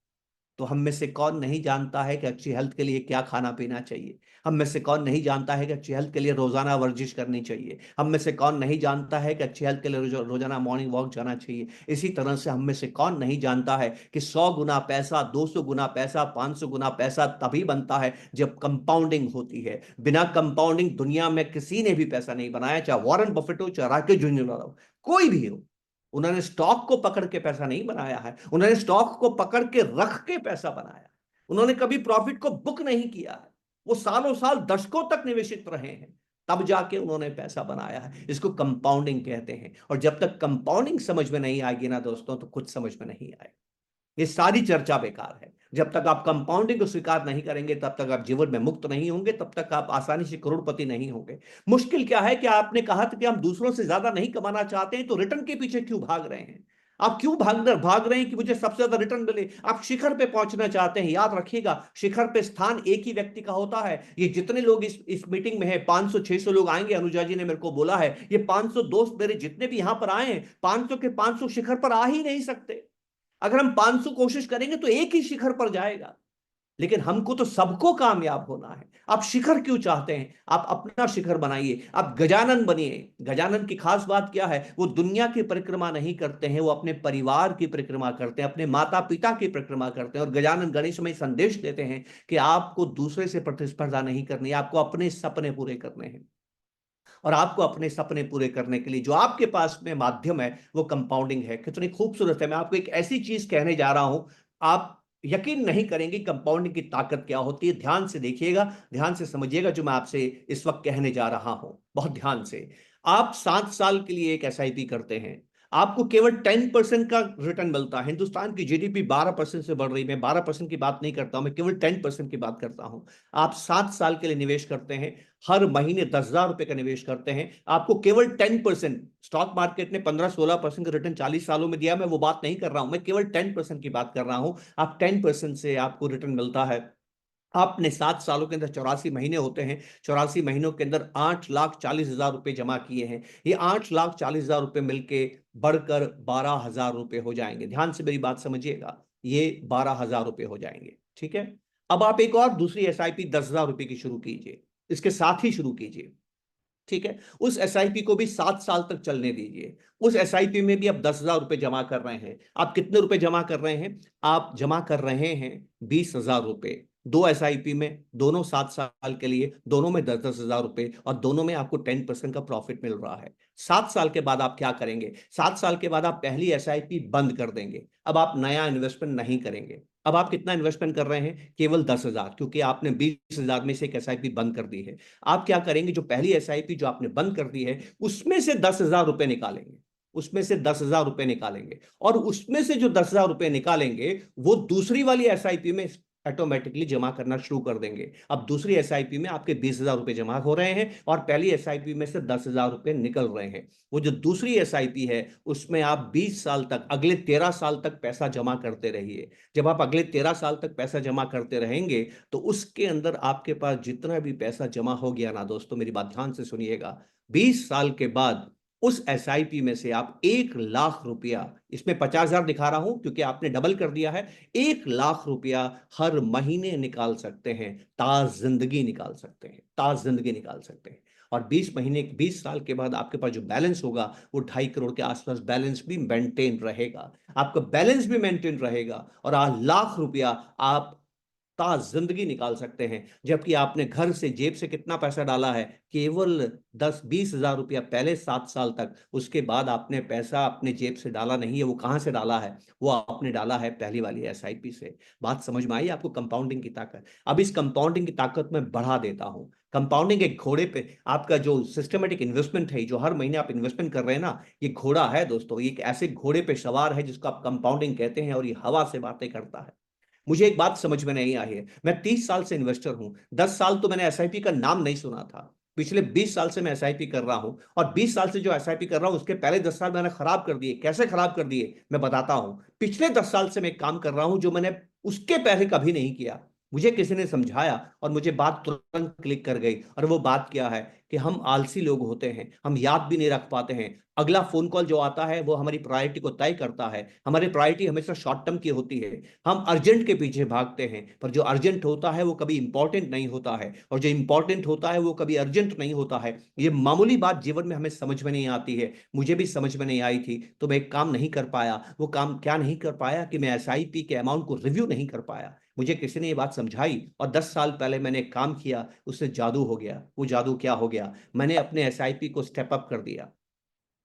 तो हम में से कौन नहीं जानता है कि अच्छी हेल्थ के लिए क्या खाना पीना चाहिए? हम में से कौन नहीं जानता है कि अच्छी हेल्थ के लिए रोजाना वर्जिश करनी चाहिए? हम में से कौन नहीं जानता है कि अच्छी हेल्थ के लिए रोजाना मॉर्निंग वॉक जाना चाहिए? इसी तरह से हम में से कौन नहीं जानता है कि 100 गुना पैसा, 200 गुना पैसा, 500 गुना पैसा तभी बनता है जब कंपाउंडिंग होती है। बिना कंपाउंडिंग दुनिया में किसी ने भी पैसा नहीं बनाया, चाहे वॉरेन बफेट हो, चाहे राकेश झुंझुनवाला हो, कोई भी हो। उन्होंने स्टॉक को पकड़ के पैसा नहीं बनाया है, उन्होंने स्टॉक को पकड़ के रख के पैसा बनाया। उन्होंने कभी प्रॉफिट को बुक नहीं किया है। वो सालों साल, दशकों तक निवेशित रहे हैं, तब जाके उन्होंने पैसा बनाया है। इसको कंपाउंडिंग कहते हैं। और जब तक कंपाउंडिंग समझ में नहीं आएगी ना दोस्तों, तो कुछ समझ में नहीं आएगा। ये सारी चर्चा बेकार है। जब तक आप कंपाउंडिंग को स्वीकार नहीं करेंगे, तब तक आप जीवन में मुक्त नहीं होंगे, तब तक आप आसानी से करोड़पति नहीं होंगे। मुश्किल क्या है कि आपने कहा था कि हम दूसरों से ज्यादा नहीं कमाना चाहते हैं, तो रिटर्न के पीछे क्यों भाग रहे हैं? आप क्यों भाग रहे हैं कि मुझे सबसे ज्यादा रिटर्न मिले? आप शिखर पे पहुंचना चाहते हैं। याद रखिएगा, शिखर पे स्थान एक ही व्यक्ति का होता है। ये जितने लोग इस मीटिंग में है, 500 600 लोग आएंगे, अनुजा जी ने मेरे को बोला है। ये 500 दोस्त मेरे जितने भी यहां पर आए हैं, 500 के 500 शिखर पर आ ही नहीं सकते। अगर हम 500 कोशिश करेंगे तो एक ही शिखर पर जाएगा। लेकिन हमको तो सबको कामयाब होना है। आप शिखर क्यों चाहते हैं? आप अपना शिखर बनाइए, आप गजानन बनिए। गजानन की खास बात क्या है? वो दुनिया की परिक्रमा नहीं करते हैं, वो अपने परिवार की परिक्रमा करते हैं, अपने माता पिता की परिक्रमा करते हैं। और गजानन गणेश में संदेश देते हैं कि आपको दूसरे से प्रतिस्पर्धा नहीं करनी, आपको अपने सपने पूरे करने हैं। और आपको अपने सपने पूरे करने के लिए जो आपके पास में माध्यम है वो कंपाउंडिंग है। कितनी खूबसूरत है। मैं आपको एक ऐसी चीज कहने जा रहा हूं, आप यकीन नहीं करेंगे कंपाउंडिंग की ताकत क्या होती है। ध्यान से देखिएगा, ध्यान से समझिएगा जो मैं आपसे इस वक्त कहने जा रहा हूं, बहुत ध्यान से। आप 7 साल के लिए एक एसआईपी करते हैं, आपको केवल 10% का रिटर्न मिलता है। हिंदुस्तान की जीडीपी 12% से बढ़ रही है, मैं 12% की बात नहीं करता हूं, मैं केवल 10% की बात करता हूं। आप 7 साल के लिए निवेश करते हैं, हर महीने 10,000 रुपए का निवेश करते हैं, आपको केवल 10%, स्टॉक मार्केट ने 15-16% का रिटर्न 40 सालों में दिया, मैं वो बात नहीं कर रहा हूं, मैं केवल 10% की बात कर रहा हूं। आप 10% से आपको रिटर्न मिलता है। आपने 7 सालों के अंदर 84 महीने होते हैं, 84 महीनों के अंदर 8,40,000 रुपए जमा किए हैं। ये 8,40,000 रुपए मिलके बढ़कर 12,000 रुपए हो जाएंगे। ध्यान से मेरी बात समझिएगा, ये 12,000 रुपए हो जाएंगे। ठीक है। अब आप एक और दूसरी एसआईपी 10,000 रुपए की शुरू कीजिए, इसके साथ ही शुरू कीजिए। ठीक है। उस एसआईपी को भी 7 साल तक चलने दीजिए। उस एसआईपी में भी आप 10,000 रुपए जमा कर रहे हैं। आप कितने रुपए जमा कर रहे हैं? आप जमा कर रहे हैं 20,000 रुपए। दो एसआईपी में, दोनों 7 साल के लिए, दोनों में 10-10 हजार रुपए, और दोनों में आपको 10% का प्रॉफिट मिल रहा है। 7 साल के बाद आप क्या करेंगे? 7 साल के बाद आप पहली एसआईपी बंद कर देंगे। अब आप नया इन्वेस्टमेंट नहीं करेंगे। अब आप कितना इन्वेस्टमेंट कर रहे हैं? केवल 10,000, क्योंकि आपने 20,000 में से एक एसआईपी बंद कर दी है। आप क्या करेंगे? जो पहली एसआईपी जो आपने बंद कर दी है उसमें से 10,000 रुपए निकालेंगे, उसमें से 10,000 रुपए निकालेंगे, और उसमें से जो 10,000 रुपए निकालेंगे वो दूसरी वाली एसआईपी में ऑटोमेटिकली जमा करना शुरू कर देंगे। अब दूसरी एसआईपी में आपके 20,000 रुपए जमा हो रहे हैं और पहली एसआईपी में से 10,000 रुपए निकल रहे हैं। वो जो दूसरी एसआईपी है उसमें आप 20 साल तक, अगले 13 साल तक पैसा जमा करते रहिए। जब आप अगले 13 साल तक पैसा जमा करते रहेंगे तो उसके अंदर आपके पास जितना भी पैसा जमा हो गया ना दोस्तों, मेरी बात ध्यान से सुनिएगा, 20 साल के बाद उस एसआईपी में से आप 1 लाख रुपया, इसमें 50,000 दिखा रहा हूं क्योंकि आपने डबल कर दिया है, 1 लाख रुपया हर महीने निकाल सकते हैं, ताज जिंदगी निकाल सकते हैं, ताज जिंदगी निकाल सकते हैं। और 20 महीने, 20 साल के बाद आपके पास जो बैलेंस होगा वो 2.5 करोड़ के आसपास बैलेंस भी मेंटेन रहेगा। आपका बैलेंस भी मेंटेन रहेगा और 8 लाख रुपया आप ताज जिंदगी निकाल सकते हैं। जबकि आपने घर से, जेब से कितना पैसा डाला है? केवल 10-20 हजार रुपया पहले 7 साल तक। उसके बाद आपने पैसा अपने जेब से डाला नहीं है। वो कहां से डाला है? वो आपने डाला है पहली वाली एसआईपी से। बात समझ में आई आपको? कंपाउंडिंग की ताकत। अब इस कंपाउंडिंग की ताकत मैं बढ़ा देता हूं। कंपाउंडिंग एक घोड़े पे, आपका जो सिस्टमेटिक इन्वेस्टमेंट है, जो हर महीने आप इन्वेस्टमेंट कर रहे हैं ना, ये घोड़ा है दोस्तों। ये एक ऐसे घोड़े पे सवार है जिसको आप कंपाउंडिंग कहते हैं, और ये हवा से बातें करता है। मुझे एक बात समझ में नहीं आई है, मैं 30 साल से इन्वेस्टर हूं, 10 साल तो मैंने एसआईपी का नाम नहीं सुना था। पिछले 20 साल से मैं एसआईपी कर रहा हूं, और 20 साल से जो एसआईपी कर रहा हूं उसके पहले 10 साल मैंने खराब कर दिए। कैसे खराब कर दिए मैं बताता हूं। पिछले 10 साल से मैं एक काम कर रहा हूं जो मैंने उसके पहले कभी नहीं किया। मुझे किसी ने समझाया और मुझे बात तुरंत क्लिक कर गई। और वो बात क्या है कि हम आलसी लोग होते हैं, हम याद भी नहीं रख पाते हैं। अगला फोन कॉल जो आता है वो हमारी प्रायोरिटी को तय करता है। हमारी प्रायोरिटी हमेशा शॉर्ट टर्म की होती है। हम अर्जेंट के पीछे भागते हैं, पर जो अर्जेंट होता है वो कभी इंपॉर्टेंट नहीं होता है, और जो इंपॉर्टेंट होता है वो कभी अर्जेंट नहीं होता है। ये मामूली बात जीवन में हमें समझ में नहीं आती है। मुझे भी समझ में नहीं आई थी, तो मैं एक काम नहीं कर पाया। वो काम क्या नहीं कर पाया कि मैं एसआईपी के अमाउंट को रिव्यू नहीं कर पाया। मुझे किसी ने ये बात समझाई, और 10 साल पहले मैंने एक काम किया, उससे जादू हो गया। वो जादू क्या हो गया? मैंने अपने एसआईपी को स्टेप अप कर दिया।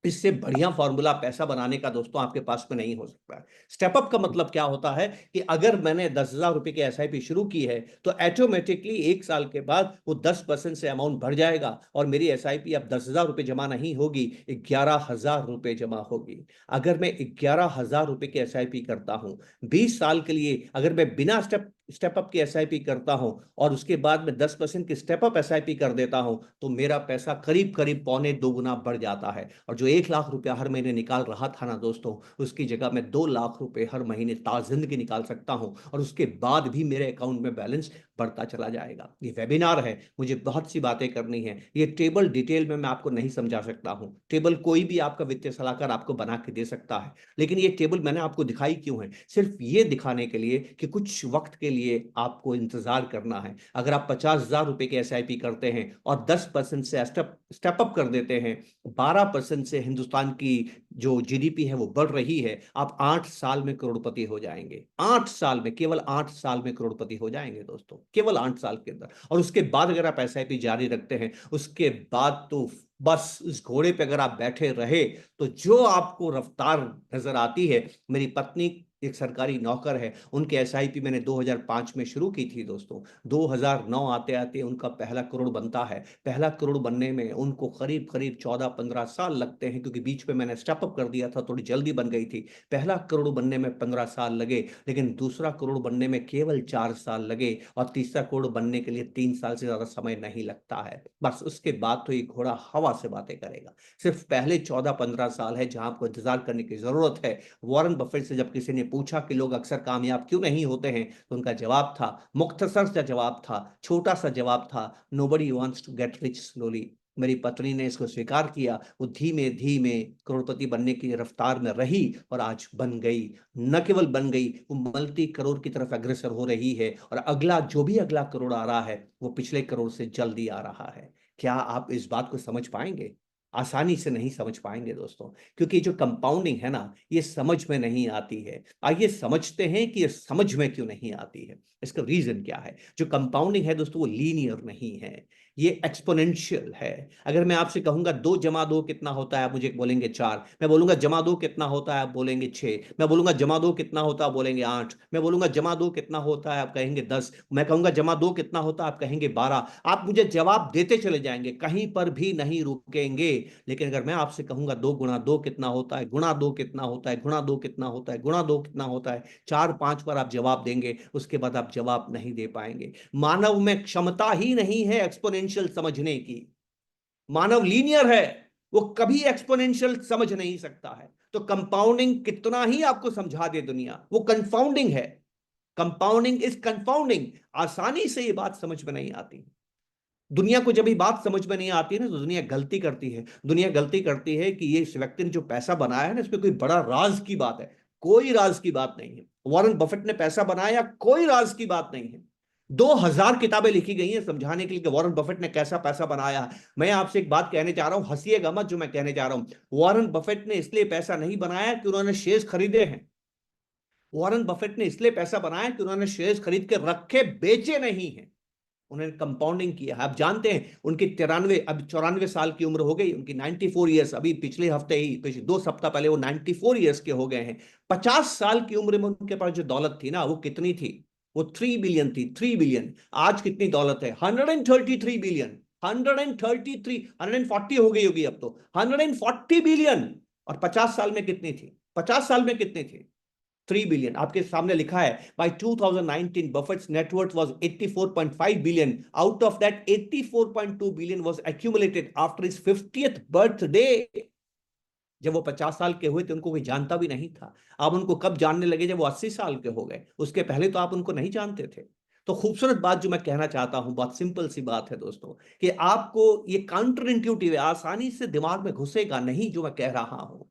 इससे बढ़िया फॉर्मूला पैसा बनाने का दोस्तों आपके पास में नहीं हो सकता है। स्टेप अप का मतलब क्या होता है कि अगर मैंने 10,000 रुपए की एसआईपी शुरू की है तो ऑटोमेटिकली 1 साल के बाद वो 10% से अमाउंट बढ़ जाएगा, और मेरी एसआईपी अब 10,000 रुपए जमा नहीं होगी, 11,000 रुपए जमा होगी। अगर मैं 11,000 रुपए की एसआईपी करता हूं 20 साल के लिए, अगर मैं बिना स्टेप स्टेप अप की एसआईपी करता हूं और उसके बाद में 10% की स्टेप अप एसआईपी कर देता हूं, तो मेरा पैसा करीब करीब पौने 2 गुना बढ़ जाता है। और जो 1 लाख रुपया हर महीने निकाल रहा था ना दोस्तों, उसकी जगह मैं 2 लाख रुपए हर महीने ताजिंदगी निकाल सकता हूं, और उसके बाद भी मेरे अकाउंट में बैलेंस बढ़ता चला जाएगा। ये वेबिनार है, मुझे बहुत सी बातें करनी है। ये टेबल डिटेल में मैं आपको नहीं समझा सकता हूं। टेबल कोई भी आपका वित्तीय सलाहकार आपको बना के दे सकता है, लेकिन ये टेबल मैंने आपको दिखाई क्यों है? सिर्फ ये दिखाने के लिए कि कुछ वक्त के लिए लिए आपको इंतजार करना है। अगर आप 50,000 रुपए की एसआईपी करते हैं और 10% से स्टेप अप कर देते हैं, 12% से हिंदुस्तान की जो जीडीपी है वो बढ़ रही है, आप 8 साल में करोड़पति हो जाएंगे। 8 साल में, केवल 8 साल में करोड़पति हो जाएंगे दोस्तों, केवल 8 साल के अंदर। और उसके बाद अगर आप एसआईपी जारी रखते हैं, उसके बाद तो बस इस घोड़े पे अगर आप बैठे रहे तो जो आपको रफ्तार नजर आती है। मेरी पत्नी एक सरकारी नौकर है, उनके एसआईपी मैंने 2005 में शुरू की थी दोस्तों। 2009 आते आते उनका पहला करोड़ बनता है। पहला करोड़ बनने में उनको करीब करीब 14-15 साल लगते हैं, क्योंकि बीच में मैंने स्टेप अप कर दिया था, थोड़ी जल्दी बन गई थी। पहला करोड़ बनने में 15 साल लगे, लेकिन दूसरा करोड़ बनने में केवल 4 साल लगे, और तीसरा करोड़ बनने के लिए 3 साल से ज्यादा समय नहीं लगता है। बस उसके बाद तो ये घोड़ा हवा से बातें करेगा। सिर्फ पहले 14-15 साल है जहां आपको इंतजार करने की जरूरत है। वॉरेन बफेट से जब किसी ने पूछा कि लोग अक्सर कामयाब क्यों नहीं होते हैं, तो उनका जवाब था, मुख्तसर सा जवाब था, छोटा सा जवाब था, nobody wants to get rich slowly. मेरी पत्नी ने इसको स्वीकार किया, वो धीमे धीमे करोड़पति बनने की रफ्तार में रही और आज बन गई। न केवल बन गई, वो मल्टी करोड़ की तरफ अग्रसर हो रही है, और अगला जो भी अगला करोड़ आ रहा है वो पिछले करोड़ से जल्दी आ रहा है। क्या आप इस बात को समझ पाएंगे? आसानी से नहीं समझ पाएंगे दोस्तों, क्योंकि जो कंपाउंडिंग है ना, ये समझ में नहीं आती है। आइए समझते हैं कि ये समझ में क्यों नहीं आती है। इसका रीजन क्या है? जो कंपाउंडिंग है दोस्तों, वो लीनियर नहीं है, ये एक्सपोनेंशियल है। अगर मैं आपसे कहूंगा 2 + 2 कितना होता है, आप मुझे बोलेंगे 4। मैं बोलूंगा जमा 2 कितना होता है, आप बोलेंगे 6। मैं बोलूंगा जमा 2 कितना होता है, आप बोलेंगे 8। मैं बोलूंगा जमा 2 कितना होता है, आप कहेंगे 10। मैं कहूंगा जमा 2 कितना होता है, आप कहेंगे 12। आप मुझे जवाब देते चले जाएंगे, कहीं पर भी नहीं रुकेंगे। लेकिन अगर मैं आपसे कहूंगा 2 × 2 कितना होता है, गुणा 2 कितना होता है, गुणा 2 कितना होता है, गुणा 2 कितना होता है, 4-5 बार आप जवाब देंगे, उसके बाद आप जवाब नहीं दे पाएंगे। मानव में क्षमता ही नहीं है एक्सपोनेंशियल समझने की। मानव लीनियर है, वो कभी एक्सपोनेंशियल समझ नहीं सकता है। तो कंपाउंडिंग कितना ही आपको समझा दे दुनिया, वो कंफाउंडिंग है। Compounding is confounding. आसानी से ये बात समझ में नहीं आती। दुनिया को जब ये बात समझ में नहीं आती है ना, तो दुनिया गलती करती है। दुनिया गलती करती है कि ये इस व्यक्ति ने जो पैसा बनाया है ना, इसमें कोई बड़ा राज की बात है। कोई राज की बात नहीं है। वॉरेन बफेट ने पैसा बनाया, कोई राज की बात नहीं है। 2000 किताबें लिखी गई हैं समझाने के लिए कि वॉरेन बफेट ने कैसा पैसा बनाया। मैं आपसे एक बात कहने जा रहा हूं, हंसिएगा मत जो मैं कहने जा रहा हूं। वॉरेन बफेट ने इसलिए पैसा नहीं बनाया कि उन्होंने शेयर्स खरीदे हैं। वॉरेन बफेट ने इसलिए पैसा बनाया कि उन्होंने शेयर्स खरीद के रखे, बेचे नहीं हैं। उन्होंने कंपाउंडिंग किया है। आप जानते हैं उनकी 93, अब 94 साल की उम्र हो गई उनकी, 94 ईयर्स। अभी पिछले हफ्ते ही, पिछले 2 सप्ताह पहले वो 94 ईयर्स के हो गए हैं। 50 साल की उम्र में उनके पास जो दौलत थी ना, वो कितनी थी? वो 3 बिलियन थी, 3 बिलियन। आज कितनी दौलत है? 133 बिलियन। 133, 140 हो गई होगी अब तो, 140 बिलियन। और 50 साल में कितनी थी? 50 साल में कितनी थी? 3 बिलियन। आपके सामने लिखा है, by 2019 Buffett's net worth was 84.5 billion. Out of that, 84.2 billion was accumulated after his 50th birthday. जब वो 50 साल के हुए थे, उनको कोई जानता भी नहीं था। आप उनको कब जानने लगे? जब वो 80 साल के हो गए। उसके पहले तो आप उनको नहीं जानते थे। तो खूबसूरत बात जो मैं कहना चाहता हूं, बहुत सिंपल सी बात है दोस्तों, कि आपको ये काउंटर इंट्यूटिव है, आसानी से दिमाग में घुसेगा नहीं जो मैं कह रहा हूं।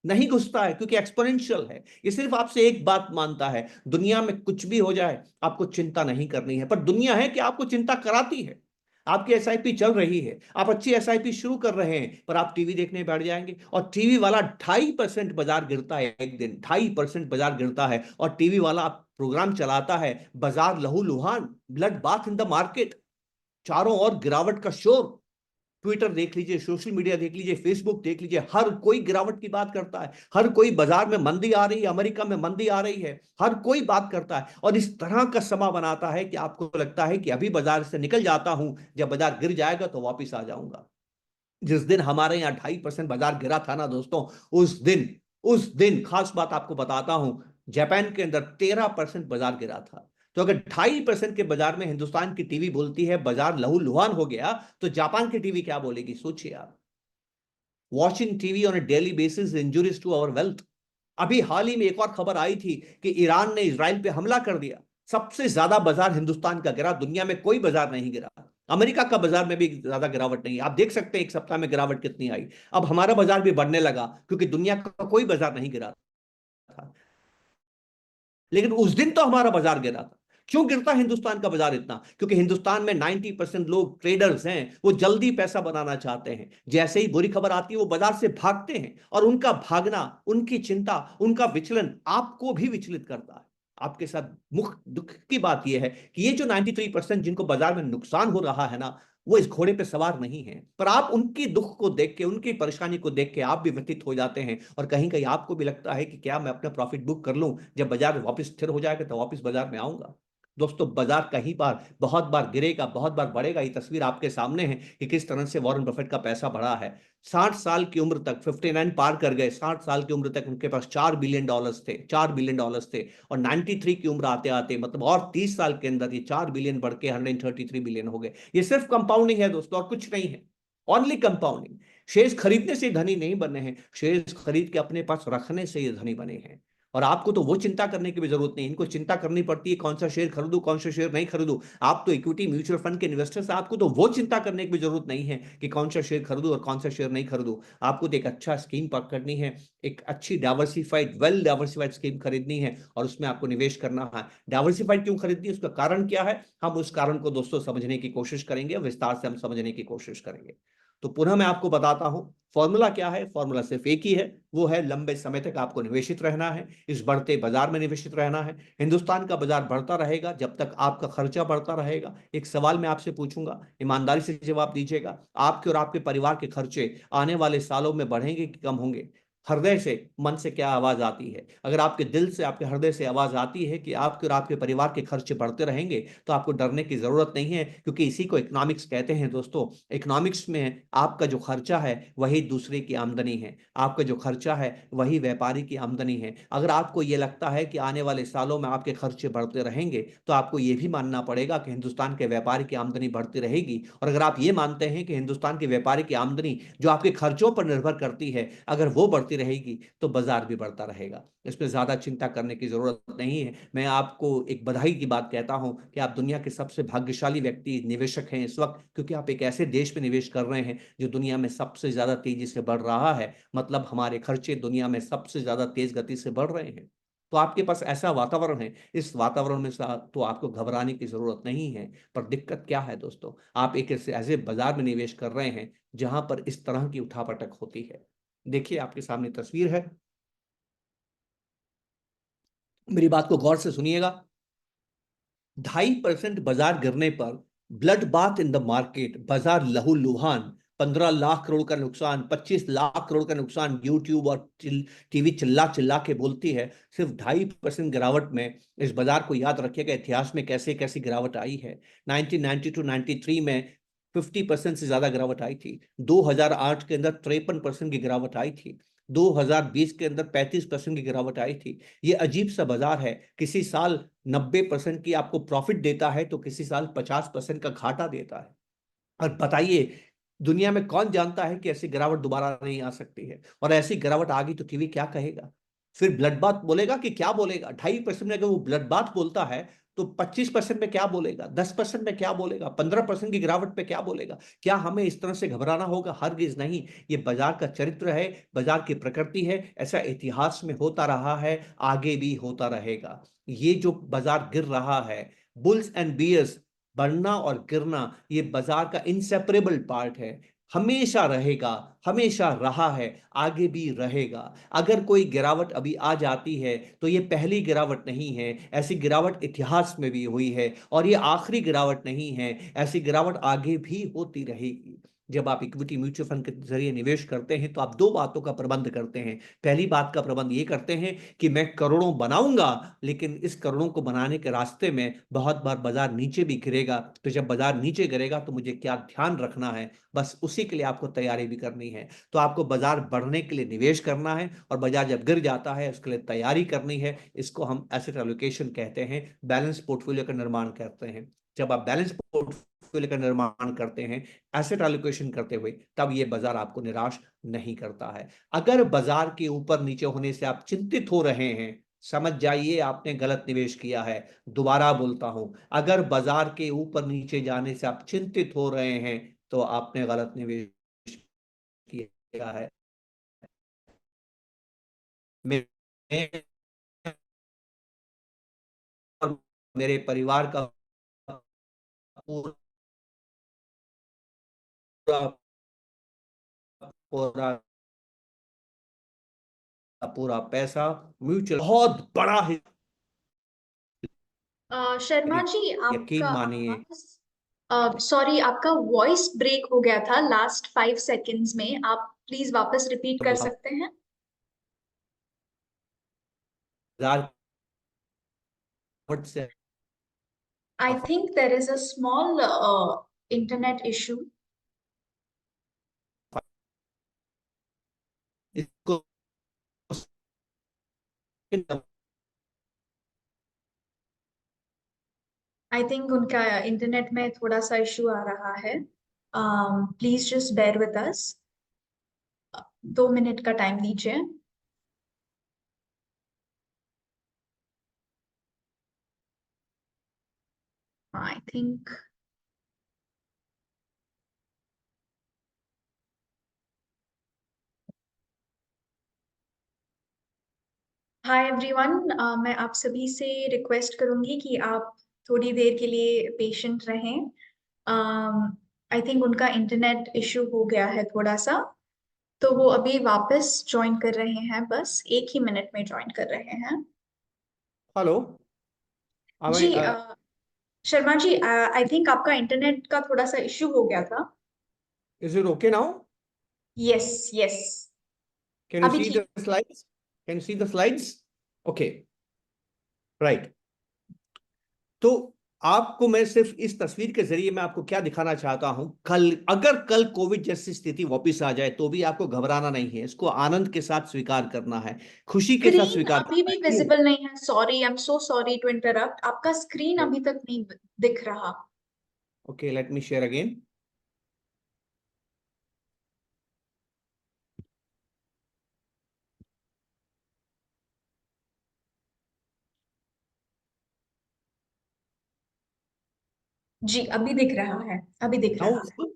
नहीं घुसता है, क्योंकि एक्सपोनेंशियल है। ये सिर्फ आपसे एक बात मानता है, दुनिया में कुछ भी हो जाए आपको चिंता नहीं करनी है। पर दुनिया है कि आपको चिंता कराती है। आपकी एसआईपी चल रही है, आप अच्छी एसआईपी शुरू कर रहे हैं, पर आप टीवी देखने बैठ जाएंगे और टीवी वाला 2.5% बाजार गिरता है एक दिन, 2.5% बाजार गिरता है, और टीवी वाला प्रोग्राम चलाता है, बाजार लहूलुहान, blood bath in the market, चारों ओर गिरावट का शोर। ट्विटर देख लीजिए, सोशल मीडिया देख लीजिए, फेसबुक देख लीजिए, हर कोई गिरावट की बात करता है। हर कोई बाजार में मंदी आ रही है, अमेरिका में मंदी आ रही है, हर कोई बात करता है। और इस तरह का समा बनाता है कि आपको लगता है कि अभी बाजार से निकल जाता हूं, जब बाजार गिर जाएगा तो वापिस आ जाऊंगा। जिस दिन हमारे यहाँ 2.5% बाजार गिरा था ना दोस्तों, उस दिन खास बात आपको बताता हूं, जापान के अंदर 13% बाजार गिरा था। तो अगर 2.5% के बाजार में हिंदुस्तान की टीवी बोलती है बाजार लहूलुहान हो गया, तो जापान की टीवी क्या बोलेगी? सोचिए आप। Watching TV on a daily basis injuries to our wealth. अभी हाल ही में एक और खबर आई थी कि ईरान ने इजराइल पे हमला कर दिया। सबसे ज्यादा बाजार हिंदुस्तान का गिरा, दुनिया में कोई बाजार नहीं गिरा। अमेरिका का बाजार में भी ज्यादा गिरावट नहीं। आप देख सकते हैं एक सप्ताह में गिरावट कितनी आई। अब हमारा बाजार भी बढ़ने लगा, क्योंकि दुनिया का कोई बाजार नहीं गिरा था, लेकिन उस दिन तो हमारा बाजार गिरा था। क्यों गिरता है हिंदुस्तान का बाजार इतना? क्योंकि हिंदुस्तान में 90% लोग ट्रेडर्स हैं, वो जल्दी पैसा बनाना चाहते हैं। जैसे ही बुरी खबर आती है वो बाजार से भागते हैं, और उनका भागना, उनकी चिंता, उनका विचलन आपको भी विचलित करता है। आपके साथ मुख्य दुख की बात यह है कि ये जो 93% जिनको बाजार में नुकसान हो रहा है ना, वो इस घोड़े पे सवार नहीं है। पर आप उनकी दुख को देख के, उनकी परेशानी को देख के आप भी व्यथित हो जाते हैं, और कहीं कहीं आपको भी लगता है कि क्या मैं अपना प्रॉफिट बुक कर लूं, जब बाजार वापस स्थिर हो जाएगा तो वापस बाजार में आऊंगा। दोस्तों, बाजार कहीं बार बहुत बार गिरेगा, बहुत बार बढ़ेगा। ये तस्वीर आपके सामने है कि किस तरह से वॉरेन बफेट का पैसा बढ़ा है। 60 साल की उम्र तक 59 पार कर गए। 60 साल की उम्र तक उनके पास $4 बिलियन थे, $4 बिलियन थे। और 93 की उम्र आते आते, मतलब और 30 साल के अंदर ये 4 बिलियन बढ़ के 133 बिलियन हो गए। ये सिर्फ कंपाउंडिंग है दोस्तों, और कुछ नहीं है। Only compounding. शेयर्स खरीदने से धनी नहीं बने हैं, शेयर्स खरीद के अपने पास रखने से ये धनी बने हैं। और आपको तो वो चिंता करने की भी जरूरत नहीं, इनको चिंता करनी पड़ती है कौन सा शेयर खरीदूं, कौन सा शेयर नहीं खरीदूं। आप तो इक्विटी म्यूचुअल फंड के इन्वेस्टर्स, आपको तो वो चिंता करने की भी जरूरत नहीं है कि कौन सा शेयर खरीदूं और कौन सा शेयर नहीं खरीदूं। आपको तो एक अच्छा स्कीम पकड़नी है, एक अच्छी डाइवर्सिफाइड, वेल डाइवर्सिफाइड स्कीम खरीदनी है, और उसमें आपको निवेश करना है। डाइवर्सिफाइड क्यों खरीदनी है, उसका कारण क्या है, हम उस कारण को दोस्तों समझने की कोशिश करेंगे, विस्तार से हम समझने की कोशिश करेंगे। तो पुनः मैं आपको बताता हूं फॉर्मूला क्या है। फॉर्मूला सिर्फ एक ही है, वो है लंबे समय तक आपको निवेशित रहना है, इस बढ़ते बाजार में निवेशित रहना है। हिंदुस्तान का बाजार बढ़ता रहेगा जब तक आपका खर्चा बढ़ता रहेगा। एक सवाल मैं आपसे पूछूंगा, ईमानदारी से जवाब दीजिएगा। आपके और आपके परिवार के खर्चे आने वाले सालों में बढ़ेंगे कि कम होंगे? हृदय से, मन से क्या आवाज आती है? अगर आपके दिल से, आपके हृदय से आवाज आती है कि आपके और आपके परिवार के खर्चे बढ़ते रहेंगे, तो आपको डरने की जरूरत नहीं है, क्योंकि इसी को इकोनॉमिक्स कहते हैं दोस्तों। इकोनॉमिक्स में आपका जो खर्चा है वही दूसरे की आमदनी है, आपका जो खर्चा है वही व्यापारी की आमदनी है। अगर आपको यह लगता है कि आने वाले सालों में आपके खर्चे बढ़ते रहेंगे, तो आपको यह भी मानना पड़ेगा कि हिंदुस्तान के व्यापारी की आमदनी बढ़ती रहेगी। और अगर आप ये मानते हैं कि हिंदुस्तान के व्यापारी की आमदनी जो आपके खर्चों पर निर्भर करती है, अगर वो बढ़ती रहेगी, तो बाजार भी बढ़ता रहेगा। इसमें ज्यादा चिंता करने की जरूरत नहीं है। मैं आपको एक बधाई की बात कहता हूं कि आप दुनिया के सबसे भाग्यशाली व्यक्ति, निवेशक हैं इस वक्त, क्योंकि आप एक ऐसे देश में निवेश कर रहे हैं जो दुनिया में सबसे ज्यादा तेजी से बढ़ रहा है। मतलब हमारे खर्चे दुनिया में सबसे ज्यादा तेज गति से बढ़ रहे हैं। तो आपके पास ऐसा वातावरण है, इस वातावरण में तो आपको घबराने की जरूरत नहीं है। पर दिक्कत क्या है दोस्तों, आप एक ऐसे बाजार में निवेश कर रहे हैं जहां पर इस तरह की उठापटक होती है। देखिए, आपके सामने तस्वीर है, मेरी बात को गौर से सुनिएगा। 2.5% बाजार गिरने पर blood bath in the market, बाजार लहूलुहान। 15 लाख करोड़ का नुकसान, 25 लाख करोड़ का नुकसान, यूट्यूब और टीवी चिल्ला चिल्ला के बोलती है। सिर्फ 2.5% गिरावट में इस बाजार को याद रखिएगा इतिहास में कैसे कैसी गिरावट आई है। 1992-93 में 50% से ज्यादा गिरावट आई थी। 2008 के अंदर 53% की गिरावट आई थी। 2020 के अंदर 35% की गिरावट आई थी। ये अजीब सा बाजार है, किसी साल 90% की आपको प्रॉफिट देता है तो किसी साल 50% का घाटा देता है। और बताइए, दुनिया में कौन जानता है कि ऐसी गिरावट दोबारा नहीं आ सकती है? और ऐसी गिरावट आ गई तो टीवी क्या कहेगा? फिर ब्लड बाथ बोलेगा कि क्या बोलेगा? 2.5% में अगर वो ब्लड बाथ बोलता है, तो 25% में क्या बोलेगा? 10% में क्या बोलेगा? 15% की गिरावट पे क्या बोलेगा? क्या हमें इस तरह से घबराना होगा? हरगिज नहीं। ये बाजार का चरित्र है, बाजार की प्रकृति है, ऐसा इतिहास में होता रहा है, आगे भी होता रहेगा। ये जो बाजार गिर रहा है, बुल्स एंड बियर्स, बढ़ना और गिरना, ये बाजार का इंसेपरेबल पार्ट है। हमेशा रहेगा, हमेशा रहा है, आगे भी रहेगा। अगर कोई गिरावट अभी आ जाती है तो ये पहली गिरावट नहीं है, ऐसी गिरावट इतिहास में भी हुई है, और ये आखिरी गिरावट नहीं है, ऐसी गिरावट आगे भी होती रहेगी। जब आप इक्विटी म्यूचुअल फंड के जरिए निवेश करते हैं तो आप दो बातों का प्रबंध करते हैं। पहली बात का प्रबंध ये करते हैं कि मैं करोड़ों बनाऊंगा, लेकिन इस करोड़ों को बनाने के रास्ते में बहुत बार बाजार नीचे भी गिरेगा। तो जब बाजार नीचे गिरेगा तो मुझे क्या ध्यान रखना है, बस उसी के लिए आपको तैयारी भी करनी है। तो आपको बाजार बढ़ने के लिए निवेश करना है, और बाजार जब गिर जाता है उसके लिए तैयारी करनी है। इसको हम एसेट एलोकेशन कहते हैं, बैलेंस पोर्टफोलियो का निर्माण करते हैं। जब आप बैलेंस पोर्टफोलियो का निर्माण करते हैं, एसेट एलोकेशन करते हुए, तब ये बाजार आपको निराश नहीं करता है। अगर बाजार के ऊपर नीचे होने से आप चिंतित हो रहे हैं, समझ जाइए आपने गलत निवेश किया है। दोबारा बोलता हूं, अगर बाजार के ऊपर नीचे जाने से आप चिंतित हो रहे हैं, तो आपने गलत निवेश किया है। मैं मेरे परिवार का पूरा पूरा पूरा पैसा म्यूचुअल बहुत बड़ा है। शर्मा जी, आपका यकीन मानिए। आवाज, सॉरी, आपका वॉइस ब्रेक हो गया था लास्ट 5 सेकेंड्स में। आप प्लीज वापस रिपीट कर सकते हैं? हजार से I think there is a small internet issue. इसको आई थिंक उनका इंटरनेट में थोड़ा सा इशू आ रहा है। Please just bear with us. 2 minute का टाइम दीजिए। I think. हाय एवरीवन, मैं आप सभी से रिक्वेस्ट करूंगी कि आप थोड़ी देर के लिए पेशेंट रहें। आई थिंक उनका इंटरनेट इशू हो गया है थोड़ा सा, तो वो अभी वापस ज्वाइन कर रहे हैं। बस 1 ही मिनट में ज्वाइन कर रहे हैं। हेलो। जी शर्मा जी, आई थिंक आपका इंटरनेट का थोड़ा सा इशू हो गया था। Is it okay now? Yes yes. Can you अभी सी द ठीक। Slides? Can you see the slides? Okay, right. तो आपको मैं सिर्फ इस तस्वीर के जरिए मैं आपको क्या दिखाना चाहता हूं, कल अगर कल कोविड जैसी स्थिति वापस आ जाए तो भी आपको घबराना नहीं है, इसको आनंद के साथ स्वीकार करना है, खुशी के साथ स्क्रीन स्वीकार अभी करना भी है। क्यों? विजिबल नहीं है। Sorry, I am so sorry to interrupt. आपका स्क्रीन अभी तक नहीं दिख रहा। Okay, let me share again. जी अभी दिख रहा है, अभी दिख रहा है। Now,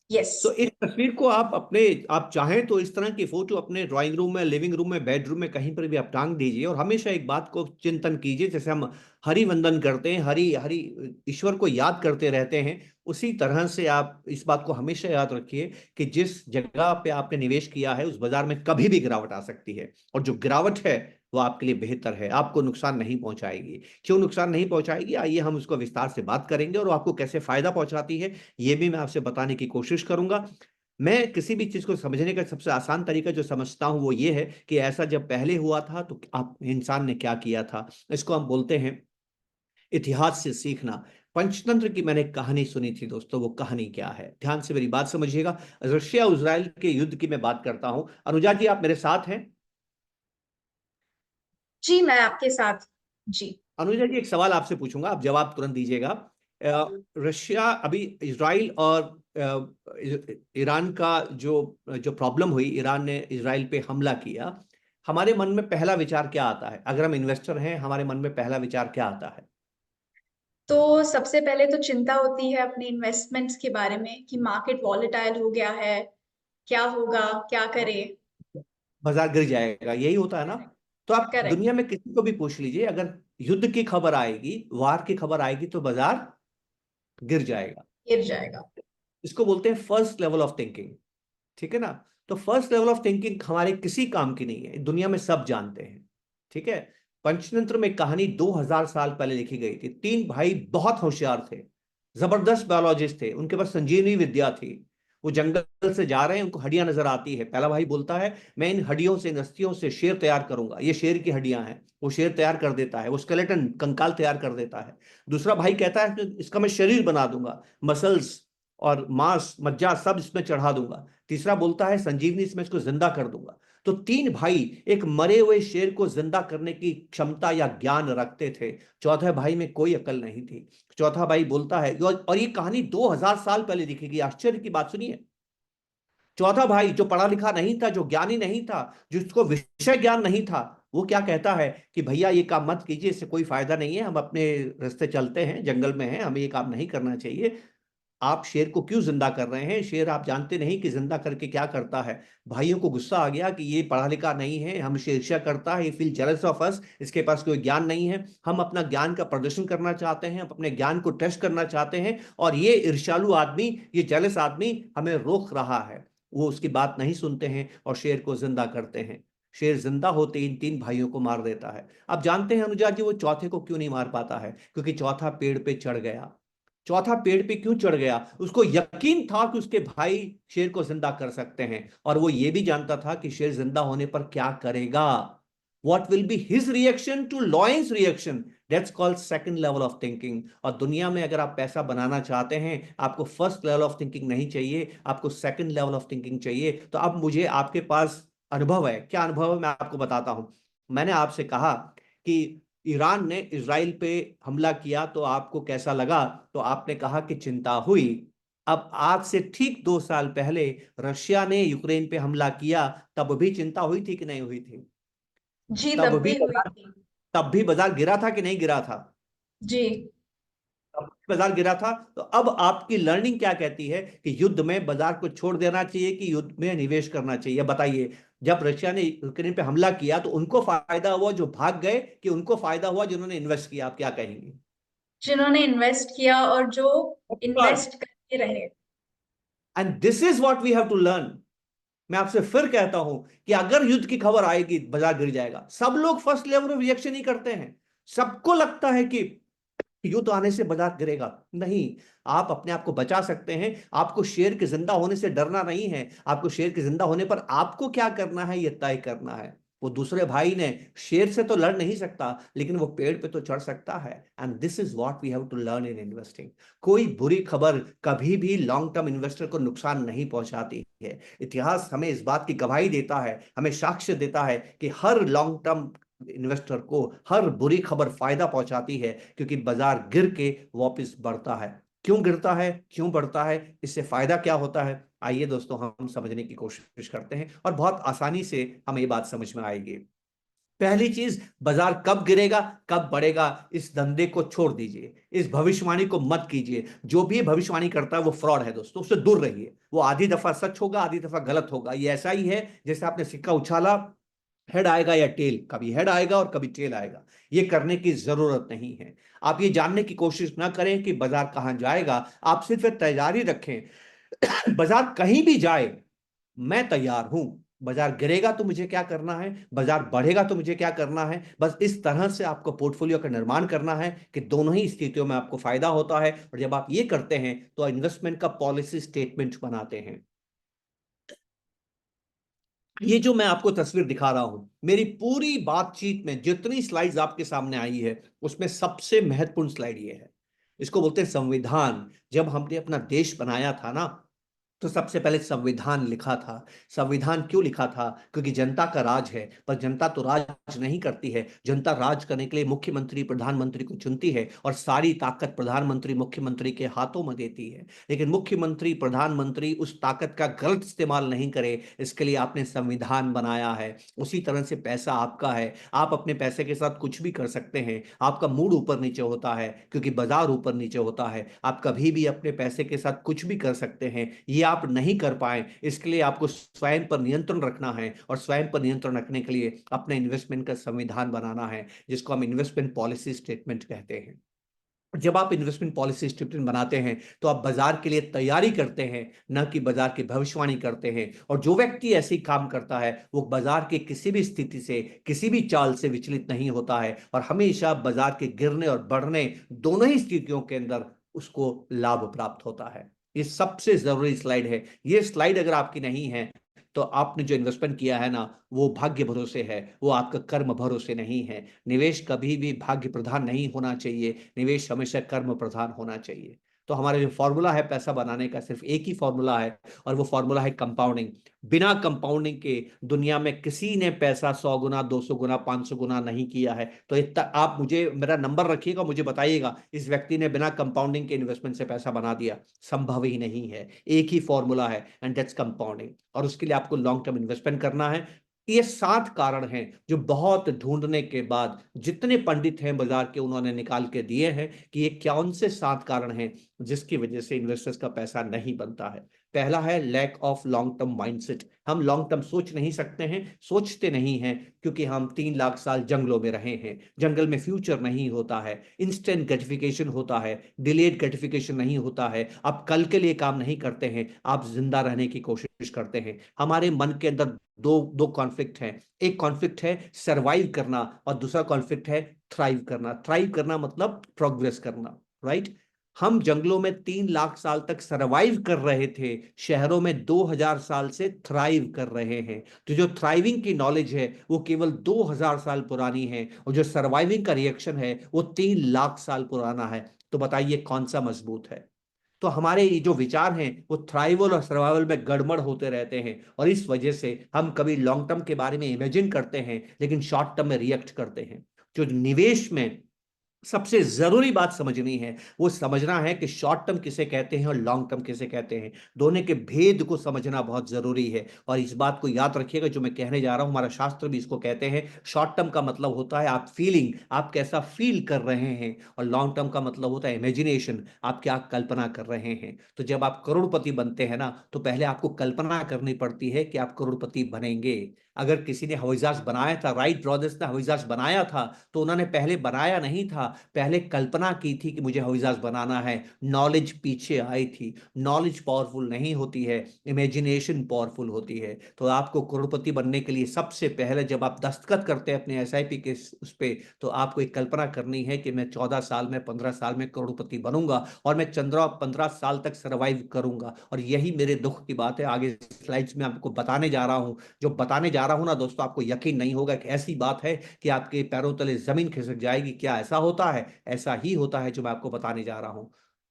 yes. तो इस तस्वीर को आप अपने, आप चाहें तो इस तरह की फोटो अपने ड्राइंग रूम में, लिविंग रूम में, बेडरूम में, कहीं पर भी आप टांग दीजिए और हमेशा एक बात को चिंतन कीजिए, जैसे हम हरि वंदन करते हैं, हरि हरि ईश्वर को याद करते रहते हैं, उसी तरह से आप इस बात को हमेशा याद रखिए कि जिस जगह पे आपने निवेश किया है उस बाजार में कभी भी गिरावट आ सकती है, और जो गिरावट है वो आपके लिए बेहतर है, आपको नुकसान नहीं पहुंचाएगी। क्यों नुकसान नहीं पहुंचाएगी, आइए हम उसको विस्तार से बात करेंगे, और आपको कैसे फायदा पहुंचाती है ये भी मैं आपसे बताने की कोशिश करूंगा। मैं किसी भी चीज को समझने का सबसे आसान तरीका जो समझता हूं वो ये है कि ऐसा जब पहले हुआ था तो आप इंसान ने क्या किया था। इसको हम बोलते हैं इतिहास से सीखना। पंचतंत्र की मैंने कहानी सुनी थी दोस्तों, वो कहानी क्या है, ध्यान से मेरी बात समझिएगा। रशिया इजराइल के युद्ध की मैं बात करता हूं। अनुजा जी, आप मेरे साथ हैं? जी मैं आपके साथ। जी। अनुजा जी, एक सवाल आपसे पूछूंगा, आप जवाब तुरंत दीजिएगा। रशिया अभी इजराइल और ईरान का जो जो प्रॉब्लम हुई, ईरान ने इजराइल पे हमला किया, हमारे मन में पहला विचार क्या आता है? अगर हम इन्वेस्टर हैं, हमारे मन में पहला विचार क्या आता है? तो सबसे पहले तो चिंता होती है अपने इन्वेस्टमेंट्स के बारे में कि मार्केट वॉलेटाइल हो गया है, क्या होगा, क्या करे। बाजार गिर जाएगा, यही होता है ना? करेक्ट। तो आप करेक्ट। दुनिया में किसी को भी पूछ लीजिए, अगर युद्ध की खबर आएगी, वार की खबर आएगी, तो बाजार गिर जाएगा। गिर जाएगा। इसको बोलते हैं फर्स्ट लेवल ऑफ थिंकिंग। ठीक है ना? तो फर्स्ट लेवल ऑफ थिंकिंग हमारे किसी काम की नहीं है, दुनिया में सब जानते हैं। ठीक है? पंचतंत्र में कहानी 2000 साल पहले लिखी गई थी। तीन भाई बहुत होशियार थे, जबरदस्त बायोलॉजिस्ट थे, उनके पास संजीवनी विद्या थी। वो जंगल से जा रहे हैं, उनको हड्डियां नजर आती है। पहला भाई बोलता है मैं इन हड्डियों से, इन अस्थियों से शेर तैयार करूंगा, ये शेर की हड्डियां हैं। वो शेर तैयार कर देता है, वो स्केलेटन, कंकाल तैयार कर देता है। दूसरा भाई कहता है कि इसका मैं शरीर बना दूंगा, मसल्स और मांस मज्जा सब इसमें चढ़ा दूंगा। तीसरा बोलता है संजीवनी से मैं इसको जिंदा कर दूंगा। तो तीन भाई एक मरे हुए शेर को जिंदा करने की क्षमता या ज्ञान रखते थे। चौथे भाई में कोई अकल नहीं थी। चौथा भाई बोलता है, और ये कहानी 2000 साल पहले लिखी गई, आश्चर्य की बात सुनिए। चौथा भाई जो पढ़ा लिखा नहीं था, जो ज्ञानी नहीं था, जिसको विषय ज्ञान नहीं था, वो क्या कहता है कि भैया ये काम मत कीजिए, इससे कोई फायदा नहीं है, हम अपने रास्ते चलते हैं, जंगल में हैं, हमें ये काम नहीं करना चाहिए। आप शेर को क्यों जिंदा कर रहे हैं? शेर आप जानते नहीं कि जिंदा करके क्या करता है। भाइयों को गुस्सा आ गया कि ये पढ़ा लिखा नहीं है, हमसे ईर्ष्या करता है, ये फील जेलस ऑफ अस, इसके पास कोई ज्ञान नहीं है, हम अपना ज्ञान का प्रदर्शन करना चाहते हैं, अपने ज्ञान को टेस्ट करना चाहते हैं, और ये ईर्ष्यालु आदमी, ये जेलस आदमी हमें रोक रहा है। वो उसकी बात नहीं सुनते हैं और शेर को जिंदा करते हैं। शेर जिंदा होते ही इन तीन भाइयों को मार देता है। अब जानते हैं अनुजा जी वो चौथे को क्यों नहीं मार पाता है? क्योंकि चौथा पेड़ पे चढ़ गया। चौथा पेड़ पे क्यों चढ़ गया? उसको यकीन था कि उसके भाई शेर को जिंदा कर सकते हैं, और वो ये भी जानता था कि शेर जिंदा होने पर क्या करेगा। What will be his reaction to Lion's reaction? That's called second level of thinking. और दुनिया में अगर आप पैसा बनाना चाहते हैं, आपको फर्स्ट लेवल ऑफ थिंकिंग नहीं चाहिए, आपको सेकंड लेवल ऑफ थिंकिंग चाहिए। तो अब मुझे आपके पास अनुभव है। क्या अनुभव है मैं आपको बताता हूं। मैंने आपसे कहा कि ईरान ने इजराइल पे हमला किया तो आपको कैसा लगा? तो आपने कहा कि चिंता हुई। अब आज से ठीक 2 साल पहले रशिया ने यूक्रेन पे हमला किया, तब भी चिंता हुई थी कि नहीं हुई थी? जी, तब तब भी भी हुई बाजार थी। तब भी बाजार गिरा था कि नहीं गिरा था? जी। तब भी बाजार गिरा था। तो अब आपकी लर्निंग क्या कहती है कि युद्ध में बाजार को छोड़ देना चाहिए कि युद्ध में निवेश करना चाहिए? बताइए। जब रशिया ने यूक्रेन पे हमला किया तो उनको फायदा हुआ जो भाग गए, कि उनको फायदा हुआ जिन्होंने इन्वेस्ट किया? आप क्या कहेंगे? जिन्होंने इन्वेस्ट किया और जो बस। इन्वेस्ट करते रहे। And this is what we have to learn. मैं आपसे फिर कहता हूं कि अगर युद्ध की खबर आएगी बाजार गिर जाएगा, सब लोग फर्स्ट लेवल ऑफ रिएक्शन ही करते हैं। सबको लगता है कि युद्ध आने से बाजार गिरेगा। नहीं, आप अपने आप को बचा सकते हैं। आपको शेर के जिंदा होने से डरना नहीं है, आपको शेर के जिंदा होने पर आपको क्या करना है यह तय करना है। वो दूसरे भाई ने शेर से तो लड़ नहीं सकता, लेकिन वो पेड़ पे तो चढ़ सकता है। And this is what we have to learn in investing. कोई बुरी खबर कभी भी लॉन्ग टर्म इन्वेस्टर को नुकसान नहीं पहुंचाती है। इतिहास हमें इस बात की गवाही देता है, हमें साक्ष्य देता है कि हर लॉन्ग टर्म इन्वेस्टर को हर बुरी खबर फायदा पहुंचाती है, क्योंकि बाजार गिर के वापस बढ़ता है। क्यों गिरता है, क्यों बढ़ता है, इससे फायदा क्या होता है? आइए दोस्तों हम समझने की कोशिश करते हैं, और बहुत आसानी से हमें ये बात समझ में आएगी। पहली चीज, बाजार कब गिरेगा कब बढ़ेगा, इस धंधे को छोड़ दीजिए, इस भविष्यवाणी को मत कीजिए। जो भी भविष्यवाणी करता है वो फ्रॉड है दोस्तों, उससे दूर रहिए। वो आधी दफा सच होगा, आधी दफा गलत होगा। ये ऐसा ही है जैसे आपने सिक्का उछाला, हेड आएगा या टेल, कभी हेड आएगा और कभी टेल आएगा। ये करने की जरूरत नहीं है। आप ये जानने की कोशिश ना करें कि बाजार कहां जाएगा, आप सिर्फ तैयारी रखें। बाजार कहीं भी जाए मैं तैयार हूं। बाजार गिरेगा तो मुझे क्या करना है, बाजार बढ़ेगा तो मुझे क्या करना है। बस इस तरह से आपको पोर्टफोलियो का निर्माण करना है कि दोनों ही स्थितियों में आपको फायदा होता है। और जब आप ये करते हैं तो इन्वेस्टमेंट का पॉलिसी स्टेटमेंट बनाते हैं। ये जो मैं आपको तस्वीर दिखा रहा हूं, मेरी पूरी बातचीत में जितनी स्लाइड्स आपके सामने आई है, उसमें सबसे महत्वपूर्ण स्लाइड ये है। इसको बोलते हैं संविधान। जब हमने अपना देश बनाया था ना, तो सबसे पहले संविधान लिखा था। संविधान क्यों लिखा था? क्योंकि जनता का राज है, पर जनता तो राज नहीं करती है। जनता राज करने के लिए मुख्यमंत्री प्रधानमंत्री को चुनती है, और सारी ताकत प्रधानमंत्री मुख्यमंत्री के हाथों में देती है। लेकिन मुख्यमंत्री प्रधानमंत्री उस ताकत का गलत इस्तेमाल नहीं करे, इसके लिए आपने संविधान बनाया है। उसी तरह से पैसा आपका है, आप अपने पैसे के साथ कुछ भी कर सकते हैं। आपका मूड ऊपर नीचे होता है क्योंकि बाजार ऊपर नीचे होता है। आप कभी भी अपने पैसे के साथ कुछ भी कर सकते हैं। ये आप नहीं कर पाए, इसके लिए आपको स्वयं पर नियंत्रण रखना है, और स्वयं पर नियंत्रण रखने के लिए अपने इन्वेस्टमेंट का संविधान बनाना है, जिसको हम इन्वेस्टमेंट पॉलिसी स्टेटमेंट कहते हैं। जब आप इन्वेस्टमेंट पॉलिसी स्टेटमेंट बनाते हैं तो आप बाजार के लिए तैयारी करते हैं, न कि बाजार की भविष्यवाणी करते हैं। और जो व्यक्ति ऐसे ही काम करता है वो बाजार की किसी भी स्थिति से, किसी भी चाल से विचलित नहीं होता है, और हमेशा बाजार के गिरने और बढ़ने दोनों ही स्थितियों के अंदर उसको लाभ प्राप्त होता है। ये सबसे जरूरी स्लाइड है। ये स्लाइड अगर आपकी नहीं है तो आपने जो इन्वेस्टमेंट किया है ना, वो भाग्य भरोसे है, वो आपका कर्म भरोसे नहीं है। निवेश कभी भी भाग्य प्रधान नहीं होना चाहिए, निवेश हमेशा कर्म प्रधान होना चाहिए। तो हमारा जो फॉर्मूला है पैसा बनाने का, सिर्फ एक ही फॉर्मूला है, और वो फॉर्मूला है कंपाउंडिंग। बिना कंपाउंडिंग के दुनिया में किसी ने पैसा 100 गुना, 200 गुना, 500 गुना नहीं किया है। तो इतना आप मुझे मेरा नंबर रखिएगा, मुझे बताइएगा इस व्यक्ति ने बिना कंपाउंडिंग के इन्वेस्टमेंट से पैसा बना दिया। संभव ही नहीं है। एक ही फॉर्मूला है, एंड दैट्स कंपाउंडिंग। और उसके लिए आपको लॉन्ग टर्म इन्वेस्टमेंट करना है। ये 7 कारण हैं जो बहुत ढूंढने के बाद जितने पंडित हैं बाजार के उन्होंने निकाल के दिए हैं कि ये कौन से 7 कारण हैं जिसकी वजह से इन्वेस्टर्स का पैसा नहीं बनता है। पहला है lack of long term mindset. हम लॉन्ग टर्म सोच नहीं सकते हैं, सोचते नहीं हैं, क्योंकि हम 3 लाख साल जंगलों में रहे हैं। जंगल में फ्यूचर नहीं होता है, इंस्टेंट ग्रेटिफिकेशन होता है, डिलेड ग्रेटिफिकेशन नहीं होता है। आप कल के लिए काम नहीं करते हैं, आप जिंदा रहने की कोशिश करते हैं। हमारे मन के अंदर दो दो कॉन्फ्लिक्ट हैं। एक कॉन्फ्लिक्ट है सरवाइव करना और दूसरा कॉन्फ्लिक्ट है थ्राइव करना। थ्राइव करना मतलब प्रोग्रेस करना, राइट। हम जंगलों में 3 लाख साल तक सरवाइव कर रहे थे, शहरों में 2000 साल से थ्राइव कर रहे हैं। तो जो थ्राइविंग की नॉलेज है वो केवल 2000 साल पुरानी है, और जो सर्वाइविंग का रिएक्शन है वो 3 लाख साल पुराना है। तो बताइए कौन सा मजबूत है। तो हमारे ये जो विचार हैं वो थ्राइवल और सर्वाइवल में गड़बड़ होते रहते हैं, और इस वजह से हम कभी लॉन्ग टर्म के बारे में इमेजिन करते हैं लेकिन शॉर्ट टर्म में रिएक्ट करते हैं। जो निवेश में सबसे जरूरी बात समझनी है वो समझना है कि शॉर्ट टर्म किसे कहते हैं और लॉन्ग टर्म किसे कहते हैं। दोनों के भेद को समझना बहुत जरूरी है, और इस बात को याद रखिएगा जो मैं कहने जा रहा हूं, हमारा शास्त्र भी इसको कहते हैं। शॉर्ट टर्म का मतलब होता है आप फीलिंग, आप कैसा फील कर रहे हैं, और लॉन्ग टर्म का मतलब होता है इमेजिनेशन, आप क्या कल्पना कर रहे हैं। तो जब आप करोड़पति बनते हैं ना, तो पहले आपको कल्पना करनी पड़ती है कि आप करोड़पति बनेंगे। अगर किसी ने हवाई जहाज बनाया था, राइट ब्रदर्स ने हवाई जहाज बनाया था, तो उन्होंने पहले बनाया नहीं था, पहले कल्पना की थी कि मुझे हवाई जहाज बनाना है। नॉलेज पीछे आई थी। नॉलेज पावरफुल नहीं होती है, इमेजिनेशन पावरफुल होती है। तो आपको करोड़पति बनने के लिए सबसे पहले जब आप दस्तखत करते हैं अपने एसआईपी के उस पे, तो आपको एक कल्पना करनी है कि मैं 14 साल में 15 साल में करोड़पति बनूंगा, और मैं 15 साल तक सर्वाइव करूंगा। और यही मेरे दुख की बात है। आगे स्लाइड्स में आपको बताने जा रहा हूं, जो बताने जा रहा हूं ना दोस्तों, आपको यकीन नहीं होगा कि ऐसी बात है कि आपके पैरों तले जमीन खिसक जाएगी। क्या ऐसा होता है? ऐसा ही होता है जो मैं आपको बताने जा रहा हूं।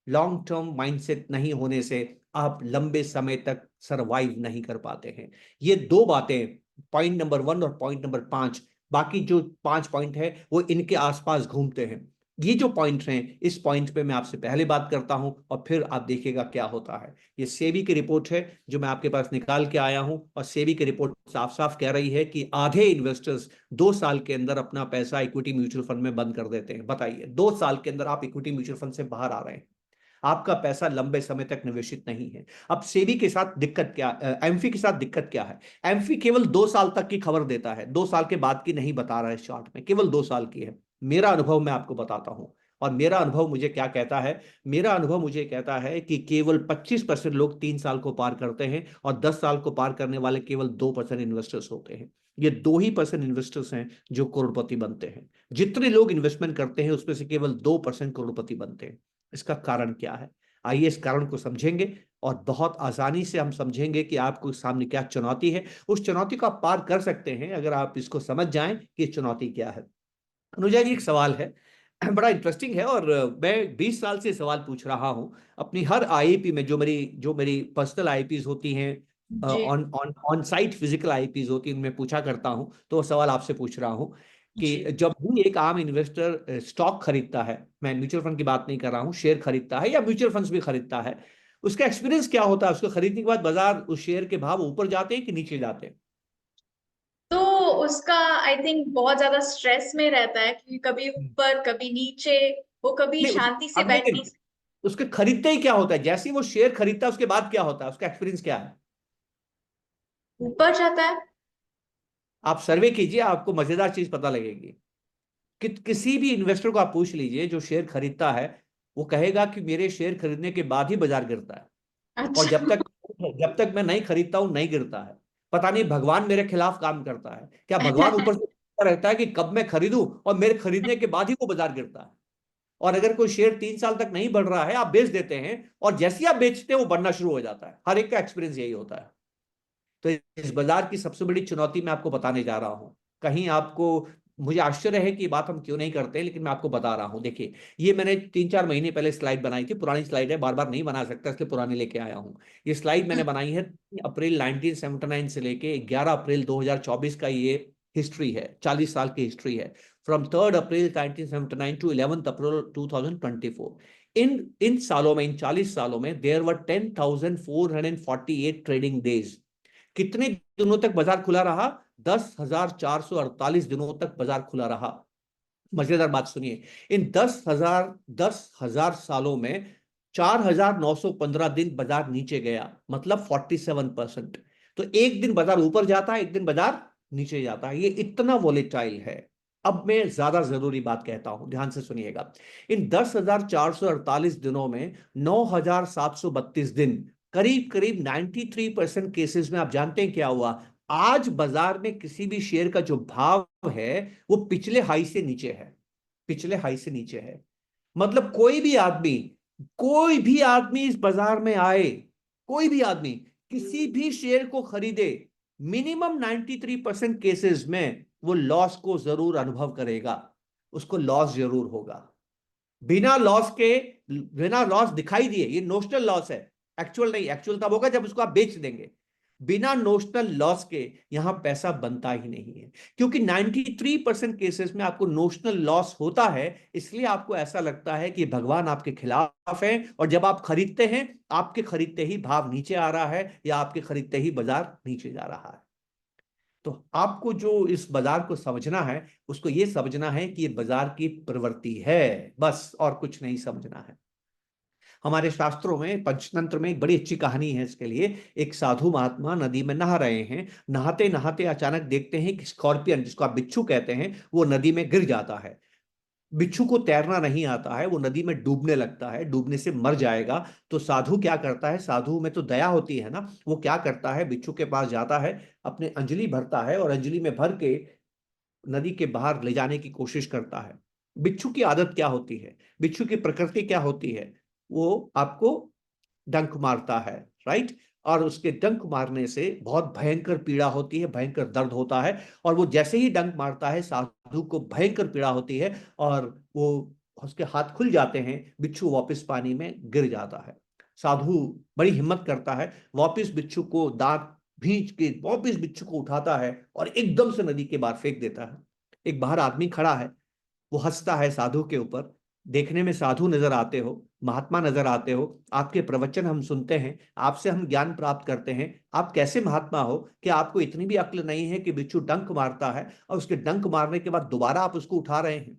लॉन्ग टर्म माइंडसेट नहीं होने से आप लंबे समय तक सरवाइव नहीं कर पाते हैं। ये दो बातें, पॉइंट नंबर 1 और पॉइंट नंबर 5, बाकी जो 5 पॉइंट है वो इनके आसपास घूमते हैं। ये जो पॉइंट हैं, इस पॉइंट पे मैं आपसे पहले बात करता हूं और फिर आप देखिएगा क्या होता है। ये सेबी की रिपोर्ट है जो मैं आपके पास निकाल के आया हूं, और सेबी की रिपोर्ट साफ साफ कह रही है कि आधे इन्वेस्टर्स 2 साल के अंदर अपना पैसा इक्विटी म्यूचुअल फंड में बंद कर देते हैं। बताइए, 2 साल के अंदर आप इक्विटी म्यूचुअल फंड से बाहर आ रहे हैं, आपका पैसा लंबे समय तक निवेशित नहीं है। अब सेबी के साथ दिक्कत क्या, एम्फी के साथ दिक्कत क्या है? एम्फी केवल 2 साल तक की खबर देता है, 2 साल के बाद की नहीं बता रहा है चार्ट में, केवल 2 साल की है। मेरा अनुभव मैं आपको बताता हूं, और मेरा अनुभव मुझे क्या कहता है। मेरा अनुभव मुझे कहता है कि केवल 25% लोग 3 साल को पार करते हैं, और 10 साल को पार करने वाले केवल 2% इन्वेस्टर्स होते हैं। ये 2% इन्वेस्टर्स हैं जो करोड़पति बनते हैं। जितने लोग इन्वेस्टमेंट करते हैं उसमें से केवल 2% करोड़पति बनते हैं। इसका कारण क्या है? आइए इस कारण को समझेंगे, और बहुत आसानी से हम समझेंगे कि आपको सामने क्या चुनौती है। उस चुनौती को आप पार कर सकते हैं अगर आप इसको समझ जाएं कि चुनौती क्या है। अनुजा जी, एक सवाल है, बड़ा इंटरेस्टिंग है, और मैं 20 साल से सवाल पूछ रहा हूं अपनी हर आईआईपी में। जो मेरी पर्सनल आईआईपीज होती हैं, जी। On on on site physical IIPs होती हैं, उनमें पूछा करता हूं। तो वो सवाल आपसे पूछ रहा हूं जी। कि जब भी एक आम इन्वेस्टर स्टॉक खरीदता है, मैं म्यूचुअल फंड की बात नहीं कर रहा हूं, शेयर खरीदता है या म्यूचुअल फंड्स भी खरीदता है, उसका एक्सपीरियंस क्या होता है? उसको खरीदने के बाद बाजार उस शेयर के भाव ऊपर जाते हैं कि नीचे जाते हैं? तो उसका आई थिंक बहुत ज्यादा स्ट्रेस में रहता है, क्योंकि कभी ऊपर कभी नीचे, वो कभी नहीं, शांति से अब बैठ लेकिन नहीं सकता। उसके खरीदते ही क्या होता है? जैसे ही वो शेयर खरीदता है उसके बाद क्या होता है? उसका एक्सपीरियंस क्या है? ऊपर जाता है। आप सर्वे कीजिए, आपको मजेदार चीज पता लगेगी कि किसी भी इन्वेस्टर को आप पूछ लीजिए जो शेयर खरीदता है, वो कहेगा कि मेरे शेयर खरीदने के बाद ही बाजार गिरता है, और अच्छा। जब तक मैं नहीं खरीदता हूं नहीं गिरता है। पता नहीं भगवान मेरे खिलाफ काम करता है क्या? भगवान ऊपर से देखता रहता है कि कब मैं खरीदूं, और मेरे खरीदने के बाद ही वो बाजार गिरता है। और अगर कोई शेयर 3 साल तक नहीं बढ़ रहा है, आप बेच देते हैं, और जैसे ही आप बेचते हैं वो बढ़ना शुरू हो जाता है। हर एक का एक्सपीरियंस यही होता है। तो इस बाजार की सबसे बड़ी चुनौती मैं आपको बताने जा रहा हूं। कहीं आपको, मुझे आश्चर्य है कि ये बात हम क्यों नहीं करते, लेकिन मैं आपको बता रहा हूं। देखिए, ये मैंने 3-4 महीने पहले स्लाइड बनाई थी, पुरानी स्लाइड है, बार बार नहीं बना सकता इसलिए पुरानी लेके आया हूं। ये स्लाइड मैंने बनाई है 3 अप्रैल 1979 से लेके 11 अप्रैल 2024 का। ये हिस्ट्री है, 40 साल की हिस्ट्री है। फ्रॉम 3 अप्रैल 1979 टू 11 अप्रैल 2024। इन सालों में, इन 40 सालों में देयर वर 10,448 ट्रेडिंग डेज। कितने दिनों तक बाजार खुला रहा? 10,448 दिनों तक बाजार खुला रहा। मजेदार बात सुनिए, इन 10,000 सालों में 4,915 दिन बाजार नीचे गया, मतलब 47%। तो एक दिन बाजार ऊपर जाता है, एक दिन बाजार नीचे जाता है, ये इतना वोलेटाइल है। अब मैं ज्यादा जरूरी बात कहता हूं, ध्यान से सुनिएगा। इन 10,448 दिनों में 9,732 दिन, करीब करीब 93% केसेस में आप जानते हैं क्या हुआ? आज बाजार में किसी भी शेयर का जो भाव है वो पिछले हाई से नीचे है, पिछले हाई से नीचे है। मतलब कोई भी आदमी इस बाजार में आए, कोई भी आदमी किसी भी शेयर को खरीदे, मिनिमम 93% केसेस में वो लॉस को जरूर अनुभव करेगा, उसको लॉस जरूर होगा। बिना लॉस के, बिना लॉस दिखाई दिए, ये नोशनल लॉस है, एक्चुअल नहीं। एक्चुअल तब होगा जब उसको आप बेच देंगे। बिना नोशनल लॉस के यहां पैसा बनता ही नहीं है, क्योंकि 93% केसेस में आपको नोशनल लॉस होता है। इसलिए आपको ऐसा लगता है कि भगवान आपके खिलाफ है, और जब आप खरीदते हैं, आपके खरीदते ही भाव नीचे आ रहा है, या आपके खरीदते ही बाजार नीचे जा रहा है। तो आपको जो इस बाजार को समझना है, उसको यह समझना है कि ये बाजार की प्रवृत्ति है, बस, और कुछ नहीं समझना है। हमारे शास्त्रों में, पंचतंत्र में एक बड़ी अच्छी कहानी है इसके लिए। एक साधु महात्मा नदी में नहा रहे हैं, नहाते नहाते अचानक देखते हैं कि स्कॉर्पियन, जिसको आप बिच्छू कहते हैं, वो नदी में गिर जाता है। बिच्छू को तैरना नहीं आता है, वो नदी में डूबने लगता है, डूबने से मर जाएगा। तो साधु क्या करता है, साधु में तो दया होती है ना, वो क्या करता है, बिच्छू के पास जाता है, अपने अंजलि भरता है, और अंजलि में भर के नदी के बाहर ले जाने की कोशिश करता है। बिच्छू की आदत क्या होती है, बिच्छू की प्रकृति क्या होती है? वो आपको डंक मारता है, राइट? और उसके डंक मारने से बहुत भयंकर पीड़ा होती है, भयंकर दर्द होता है। और वो जैसे ही डंक मारता है, साधु को भयंकर पीड़ा होती है, और वो, उसके हाथ खुल जाते हैं, बिच्छू वापस पानी में गिर जाता है। साधु बड़ी हिम्मत करता है, वापस बिच्छू को दांत भींच के वापस बिच्छू को उठाता है, और एकदम से नदी के बाहर फेंक देता है। एक बाहर आदमी खड़ा है, वो हंसता है साधु के ऊपर। देखने में साधु नजर आते हो, महात्मा नजर आते हो, आपके प्रवचन हम सुनते हैं, आपसे हम ज्ञान प्राप्त करते हैं, आप कैसे महात्मा हो कि आपको इतनी भी अक्ल नहीं है कि बिच्छू डंक मारता है और उसके डंक मारने के बाद दोबारा आप उसको उठा रहे हैं?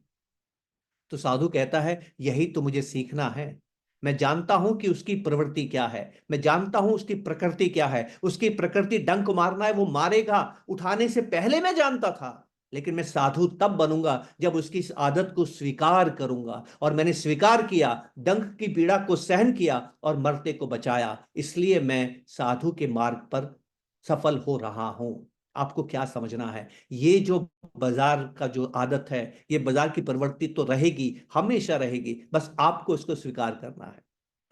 तो साधु कहता है, यही तो मुझे सीखना है। मैं जानता हूं कि उसकी प्रवृत्ति क्या है, मैं जानता हूं उसकी प्रकृति क्या है। उसकी प्रकृति डंक मारना है, वो मारेगा। उठाने से पहले मैं जानता था, लेकिन मैं साधु तब बनूंगा जब उसकी इस आदत को स्वीकार करूंगा। और मैंने स्वीकार किया, डंक की पीड़ा को सहन किया, और मरते को बचाया। इसलिए मैं साधु के मार्ग पर सफल हो रहा हूं। आपको क्या समझना है? ये जो बाजार का जो आदत है, ये बाजार की प्रवृत्ति तो रहेगी, हमेशा रहेगी, बस आपको इसको स्वीकार करना है।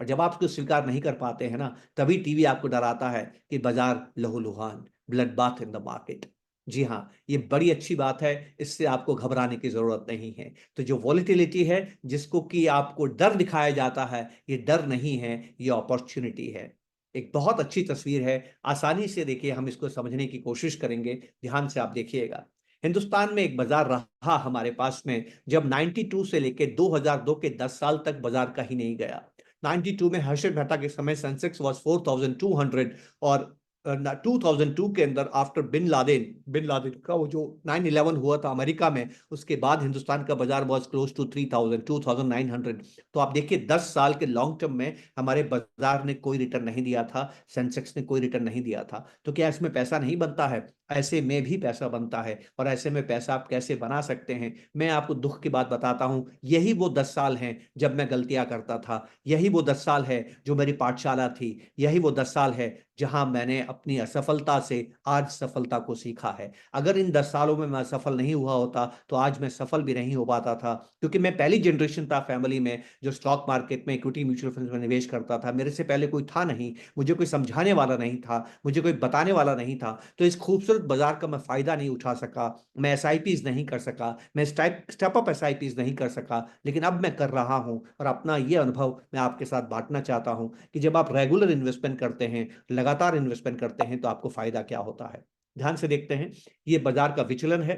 और जब आप इसको स्वीकार नहीं कर पाते हैं ना, तभी टीवी आपको डराता है कि बाजार लहूलुहान, blood bath in the market. जी हाँ, ये बड़ी अच्छी बात है, इससे आपको घबराने की जरूरत नहीं है। तो जो वॉलिटिलिटी है, जिसको कि आपको डर दिखाया जाता है, ये डर नहीं है, ये अपॉर्चुनिटी है। एक बहुत अच्छी तस्वीर है, आसानी से देखिए, हम इसको समझने की कोशिश करेंगे, ध्यान से आप देखिएगा। हिंदुस्तान में एक बाजार रहा हमारे पास में, जब 92 से लेके 2002 के 10 साल तक बाजार कहीं नहीं गया। 92 में हर्षद मेहता के समय सेंसेक्स वाज 4200, और 2002 के अंदर, आफ्टर बिन लादेन का वो जो 9/11 हुआ था अमेरिका में, उसके बाद हिंदुस्तान का बाजार वाज क्लोज टू 2900। तो आप देखिए, 10 साल के लॉन्ग टर्म में हमारे बाजार ने कोई रिटर्न नहीं दिया था, सेंसेक्स ने कोई रिटर्न नहीं दिया था। तो क्या इसमें पैसा नहीं बनता है? ऐसे में भी पैसा बनता है। और ऐसे में पैसा आप कैसे बना सकते हैं, मैं आपको दुख की बात बताता हूं। यही वो 10 साल हैं जब मैं गलतियां करता था, यही वो 10 साल है जो मेरी पाठशाला थी, यही वो 10 साल है जहां मैंने अपनी असफलता से आज सफलता को सीखा है। अगर इन 10 सालों में मैं असफल नहीं हुआ होता, तो आज मैं सफल भी नहीं हो पाता था, क्योंकि मैं पहली जनरेशन था फैमिली में जो स्टॉक मार्केट में, इक्विटी म्यूचुअल फंड में निवेश करता था। मेरे से पहले कोई था नहीं, मुझे कोई समझाने वाला नहीं था, मुझे कोई बताने वाला नहीं था। तो इस खूबसूरत बाजार का मैं फायदा नहीं उठा सका, मैं एसआईपीज नहीं कर सका, मैं स्टेप अप एसआईपीज नहीं कर सका। लेकिन अब मैं कर रहा हूं, और अपना ये अनुभव मैं आपके साथ बांटना चाहता हूं कि जब आप रेगुलर इन्वेस्टमेंट करते हैं, लगातार इन्वेस्टमेंट करते हैं, तो आपको फायदा क्या होता है। ध्यान से देखते हैं, ये बाजार का विचलन है,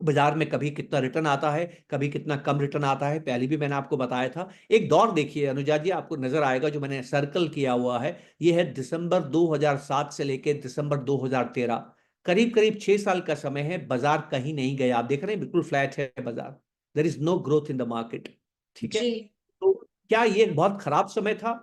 बाजार में कभी कितना रिटर्न आता है, कभी कितना कम रिटर्न आता है, पहले भी मैंने आपको बताया था। एक दौर देखिए अनुजा जी, आपको नजर आएगा जो मैंने सर्कल किया हुआ है, ये है दिसंबर 2007 से लेकर दिसंबर 2013, करीब करीब 6 साल का समय है। बाजार कहीं नहीं गया, आप देख रहे हैं बिल्कुल फ्लैट है बाजार, there is no growth in the market. ठीक है, जी। तो क्या ये एक बहुत खराब समय था?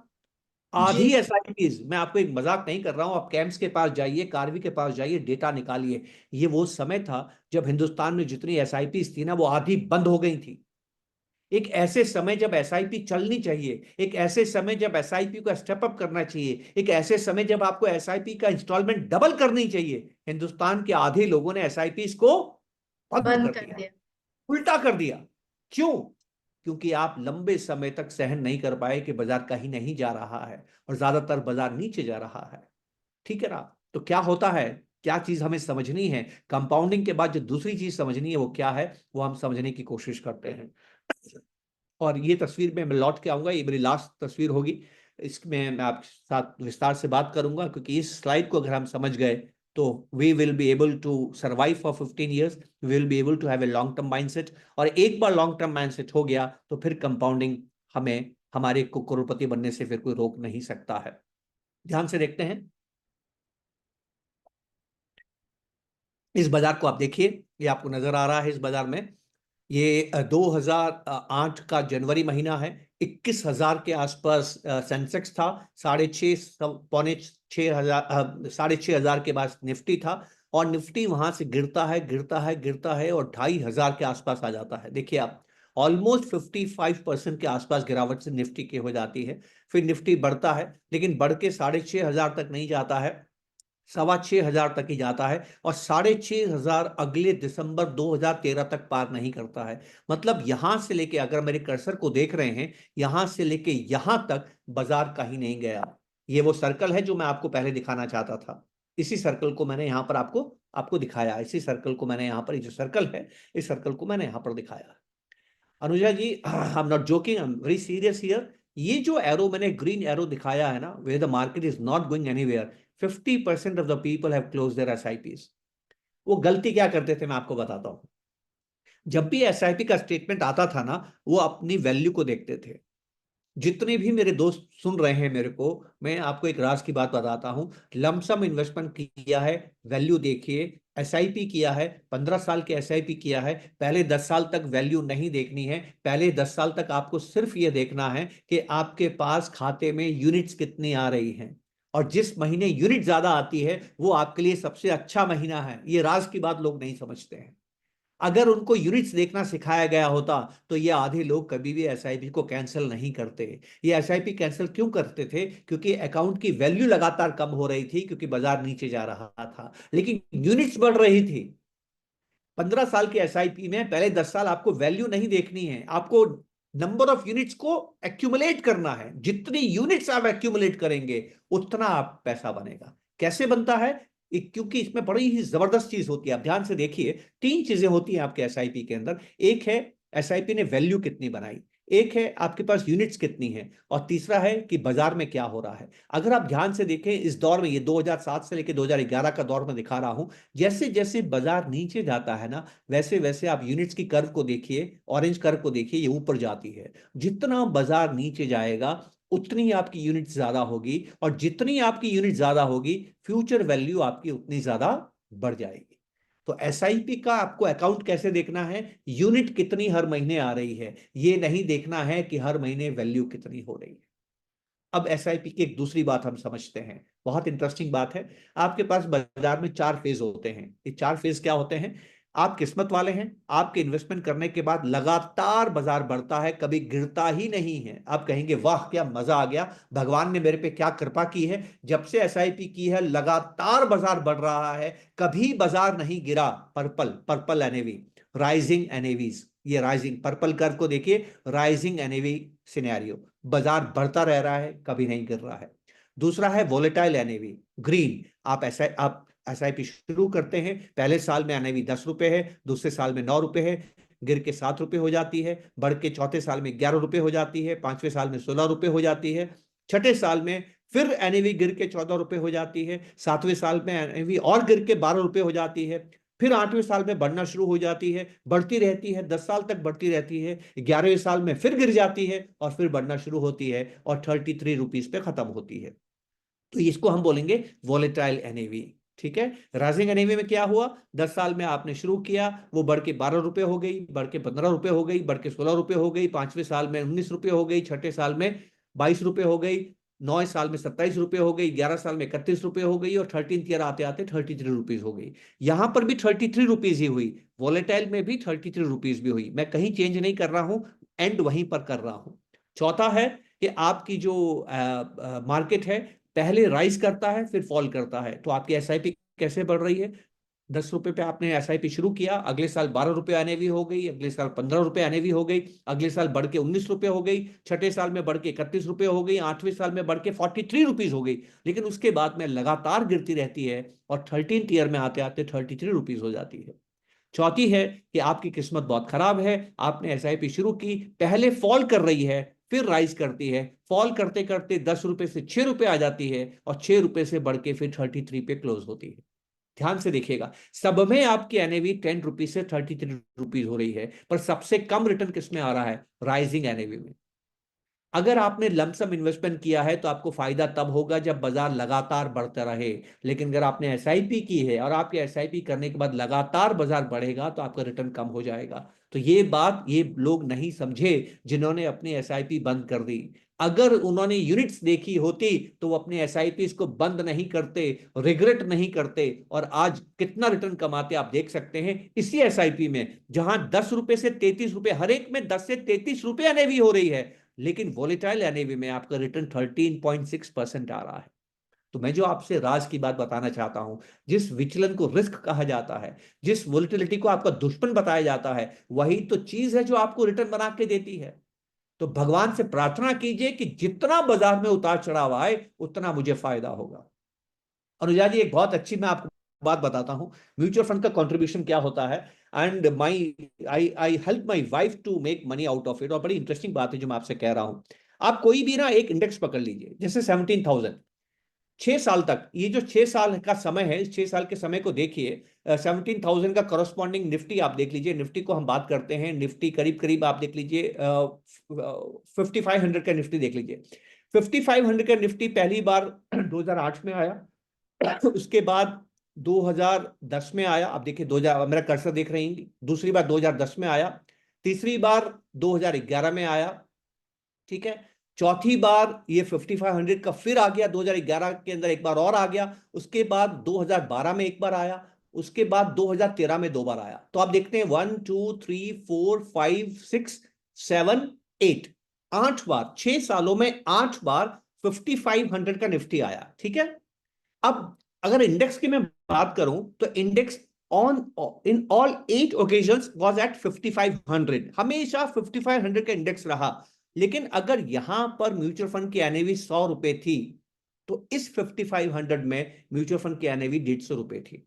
जी। आधी एसआईपीज, मैं आपको एक मजाक नहीं कर रहा हूं, आप कैंप्स के पास जाइए, कार्वी के पास जाइए, डेटा निकालिए। ये वो समय था जब हिंदुस्तान में जितनी एसआईपीज थी ना, वो आधी बंद हो गई थी। एक ऐसे समय जब एसआईपी चलनी चाहिए, एक ऐसे समय जब एसआईपी को स्टेप अप करना चाहिए, एक ऐसे समय जब आपको एसआईपी का इंस्टॉलमेंट डबल करनी चाहिए, हिंदुस्तान के आधे लोगों ने एसआईपी को बंद बंद कर कर दिया, दिया। उल्टा कर दिया। क्यों? क्योंकि आप लंबे समय तक सहन नहीं कर पाए कि बाजार कहीं नहीं जा रहा है और ज्यादातर बाजार नीचे जा रहा है। ठीक है ना? तो क्या होता है, क्या चीज हमें समझनी है, कंपाउंडिंग के बाद जो दूसरी चीज समझनी है वो क्या है, वो हम समझने की कोशिश करते हैं। और ये तस्वीर में मैं लौट के आऊंगा, ये मेरी लास्ट तस्वीर होगी, इसमें मैं आपके साथ विस्तार से बात करूंगा, क्योंकि इस स्लाइड को अगर हम समझ गए तो we will be able to survive for 15 years, we will be able to have a long term mindset. और एक बार लॉन्ग टर्म माइंडसेट हो गया तो फिर कंपाउंडिंग हमें हमारे को करोड़पति बनने से फिर कोई रोक नहीं सकता है। ध्यान से देखते हैं इस बाजार को, आप देखिए ये आपको नजर आ रहा है इस बाजार में, ये 2008 का जनवरी महीना है, 21,000 के आसपास सेंसेक्स था, 6,500 पौने 6,000 6,500 के पास निफ्टी था। और निफ्टी वहां से गिरता है गिरता है गिरता है और 2,500 के आसपास आ जाता है। देखिए आप, ऑलमोस्ट 55% के आसपास गिरावट से निफ्टी की हो जाती है। फिर निफ्टी बढ़ता है, लेकिन बढ़ के 6,500 तक नहीं जाता है, 6,500 तक ही जाता है, और 6,500 अगले दिसंबर 2013 तक पार नहीं करता है। मतलब यहां से लेके, अगर मेरे कर्सर को देख रहे हैं, यहां से लेके यहां तक बाजार कहीं नहीं गया। ये वो सर्कल है जो मैं आपको पहले दिखाना चाहता था, इसी सर्कल को मैंने यहां पर आपको आपको दिखाया, इसी सर्कल को मैंने यहां पर, ये जो सर्कल है इस सर्कल को मैंने यहां पर दिखाया। Anuja ji, I am not joking, I am very serious here. ये जो एरो मैंने ग्रीन एरो दिखाया है ना, where the market is not going anywhere, 50% of the people have close their SIPs. वो गलती क्या करते थे मैं आपको बताता हूं। जब भी एसआईपी का स्टेटमेंट आता था ना, वो अपनी वैल्यू को देखते थे। जितने भी मेरे दोस्त सुन रहे हैं मेरे को, मैं आपको एक राज की बात बताता हूं। लमसम इन्वेस्टमेंट किया है, वैल्यू देखिए, एसआईपी किया है, 15 साल के एसआईपी किया है, पहले 10 साल तक वैल्यू नहीं देखनी है, पहले 10 साल तक आपको सिर्फ ये देखना है कि आपके पास खाते में यूनिट्स कितनी आ रही हैं। और जिस महीने यूनिट ज्यादा आती है वो आपके लिए सबसे अच्छा महीना है। ये राज की बात लोग नहीं समझते हैं। अगर उनको यूनिट्स देखना सिखाया गया होता तो ये आधे लोग कभी भी एसआईपी को कैंसिल नहीं करते। ये एसआईपी कैंसिल क्यों करते थे? क्योंकि अकाउंट की वैल्यू लगातार कम हो रही थी, क्योंकि बाजार नीचे जा रहा था, लेकिन यूनिट्स बढ़ रही थी। 15 साल के एसआईपी में पहले 10 साल आपको वैल्यू नहीं देखनी है, आपको नंबर ऑफ यूनिट्स को एक्यूमुलेट करना है। जितनी यूनिट्स आप एक्यूमुलेट करेंगे उतना आप पैसा बनेगा। कैसे बनता है? क्योंकि इसमें बड़ी ही जबरदस्त चीज होती है, आप ध्यान से देखिए। 3 चीजें होती हैं आपके एसआईपी के अंदर। एक है एसआईपी ने वैल्यू कितनी बनाई, एक है आपके पास यूनिट्स कितनी है, और तीसरा है कि बाजार में क्या हो रहा है। अगर आप ध्यान से देखें इस दौर में, ये 2007 से लेकर 2011 का दौर में दिखा रहा हूं, जैसे जैसे बाजार नीचे जाता है ना, वैसे वैसे आप यूनिट्स की कर्व को देखिए, ऑरेंज कर्व को देखिए, ये ऊपर जाती है। जितना बाजार नीचे जाएगा उतनी ही आपकी यूनिट ज्यादा होगी, और जितनी आपकी यूनिट ज्यादा होगी फ्यूचर वैल्यू आपकी उतनी ज्यादा बढ़ जाएगी। तो एसआईपी का आपको अकाउंट कैसे देखना है? यूनिट कितनी हर महीने आ रही है, ये नहीं देखना है कि हर महीने वैल्यू कितनी हो रही है। अब एसआईपी की एक दूसरी बात हम समझते हैं, बहुत इंटरेस्टिंग बात है। आपके पास बाजार में 4 फेज होते हैं। ये 4 फेज क्या होते हैं? आप किस्मत वाले हैं, आपके इन्वेस्टमेंट करने के बाद लगातार बाजार बढ़ता है, कभी गिरता ही नहीं है। आप कहेंगे वाह क्या मजा आ गया, भगवान ने मेरे पे क्या कृपा की है, जब से एसआईपी की है लगातार बाजार बढ़ रहा है, कभी बाजार नहीं गिरा। पर्पल पर्पल एनएवी, राइजिंग एनएवीज, ये राइजिंग पर्पल कर्व को देखिए, राइजिंग एनएवी सिनेरियो, बाजार बढ़ता रह रहा है, कभी नहीं गिर रहा है। दूसरा है वोलेटाइल एनएवी, ग्रीन। आप एसआईपी शुरू करते हैं, पहले साल में एनएवी 10 रुपए है, दूसरे साल में 9 रुपए है, गिर के 7 रुपए हो जाती है, बढ़ के चौथे साल में 11 रुपए हो जाती है, पांचवें साल में 16 रुपए हो जाती है, छठे साल में फिर एनएवी गिर के 14 रुपए हो जाती है, सातवें साल में एनएवी और गिर के 12 रुपए हो जाती है, फिर 8वें साल में बढ़ना शुरू हो जाती है, बढ़ती रहती है, 10 साल तक बढ़ती रहती है, 11वें साल में फिर गिर जाती है और फिर बढ़ना शुरू होती है और 33 रुपीज पे खत्म होती है। तो इसको हम बोलेंगे वॉलेटाइल एनएवी। ठीक है। राइजिंग एनएवी में क्या हुआ, 10 साल में आपने शुरू किया, वो बढ़ के 12 रुपए हो गई, बढ़ के 15 रुपए हो गई, बढ़ के 16 रुपए हो गई, 5वें साल में 19 रुपए हो गई, 6ठे साल में 22 रुपए हो गई, 9 साल में 27 रुपए हो गई, 11 साल में 31 रुपए हो गई और 13th ईयर आते आते 33 रुपीज हो गई। यहां पर भी 33 रुपीज ही हुई, वॉलेटाइल में भी 33 रुपीज भी हुई। मैं कहीं चेंज नहीं कर रहा हूं, एंड वहीं पर कर रहा हूं। चौथा है कि आपकी जो मार्केट है पहले राइज करता है फिर फॉल करता है। तो आपकी एसआईपी कैसे बढ़ रही है, 10 रुपए पे आपने एसआईपी शुरू किया, अगले साल 12 रुपए आने भी हो गई, अगले साल 15 रुपए आने भी हो गई, अगले साल बढ़ के 19 रुपए हो गई, 6ठे साल में बढ़ के 31 रुपए हो गई, 8वें साल में बढ़ के 43 रुपीज हो गई। लेकिन उसके बाद में लगातार गिरती रहती है और 13th ईयर में आते आते 33 रुपीज हो जाती है। चौथी है कि आपकी किस्मत बहुत खराब है, आपने एसआईपी शुरू की, पहले फॉल कर रही है फिर राइज करती है, फॉल करते करते 10 रुपए से 6 रुपए आ जाती है और 6 रुपए से बढ़ के फिर 33 पे क्लोज होती है। ध्यान से देखिएगा, सब में आपकी एनएवी 10 रुपीज से 33 रुपीज हो रही है, पर सबसे कम रिटर्न किसमें आ रहा है, राइजिंग एनएवी में। अगर आपने लमसम इन्वेस्टमेंट किया है तो आपको फायदा तब होगा जब बाजार लगातार बढ़ता रहे, लेकिन अगर आपने एसआईपी की है और आपके एसआईपी करने के बाद लगातार बाजार बढ़ेगा तो आपका रिटर्न कम हो जाएगा। तो ये बात ये लोग नहीं समझे जिन्होंने अपनी एसआईपी बंद कर दी। अगर उन्होंने यूनिट्स देखी होती तो वो अपने एसआईपी को बंद नहीं करते, रिग्रेट नहीं करते और आज कितना रिटर्न कमाते आप देख सकते हैं इसी एसआईपी में, जहां 10 रुपए से 33 रुपए, हर एक में 10 से 33 रुपए एनएवी हो रही है, लेकिन वॉलेटाइल एनएवी में आपका रिटर्न 13.6% आ रहा है। तो मैं जो आपसे राज की बात बताना चाहता हूं, जिस विचलन को रिस्क कहा जाता है, जिस वोलेटिलिटी को आपका दुश्मन बताया जाता है, वही तो चीज है जो आपको रिटर्न बना के देती है। तो भगवान से प्रार्थना कीजिए कि जितना बाजार में उतार चढ़ाव आए उतना मुझे फायदा होगा। अनुजा जी, एक बहुत अच्छी मैं आपको बात बताता हूं, म्यूचुअल फंड का कंट्रीब्यूशन क्या होता है, and my I help my wife to make money out of it. और बड़ी इंटरेस्टिंग बात है जो मैं आपसे कह रहा हूं। आप कोई भी ना एक इंडेक्स पकड़ लीजिए, जैसे 17,000, 6 साल तक, ये जो 6 साल का समय है, इस 6 साल के समय को देखिए, 17,000 का करस्पॉन्डिंग निफ्टी आप देख लीजिए, निफ्टी को हम बात करते हैं, निफ्टी करीब करीब आप देख लीजिए 5500 का निफ्टी देख लीजिए। 5500 का निफ्टी पहली बार 2008 में आया, उसके बाद 2010 में आया, आप देखिए 2000, मेरा कर्सर देख रहे हैं, दूसरी बार 2010 में आया, तीसरी बार 2011 में आया, ठीक है, चौथी बार ये 5500 का फिर आ गया, 2011 के अंदर एक बार और आ गया, उसके बाद 2012 में एक बार आया, उसके बाद 2013 में 2 बार आया। तो आप देखते हैं 1 2 3 4 5 6 7 8, 8 बार, 6 सालों में 8 बार 5500 का निफ्टी आया। ठीक है। अब अगर इंडेक्स की मैं बात करूं तो index on in all 8 occasions was at 5500, हमेशा 5500 का इंडेक्स रहा। लेकिन अगर यहां पर म्यूचुअल फंड की एनएवी 100 रुपए थी तो इस 5500 में म्यूचुअल फंड की एनएवी 150 रुपए थी।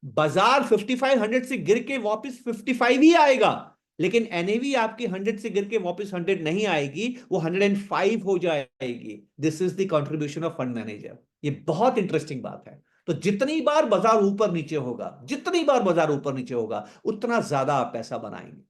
बाजार 5500 से गिर के वापस 55 ही आएगा, लेकिन एनएवी आपकी 100 से गिर के वापस 100 नहीं आएगी, वो 105 हो जाएगी। This is the contribution of fund manager. ये बहुत इंटरेस्टिंग बात है। तो जितनी बार बाजार ऊपर नीचे होगा, जितनी बार बाजार ऊपर नीचे होगा, उतना ज्यादा आप पैसा बनाएंगे।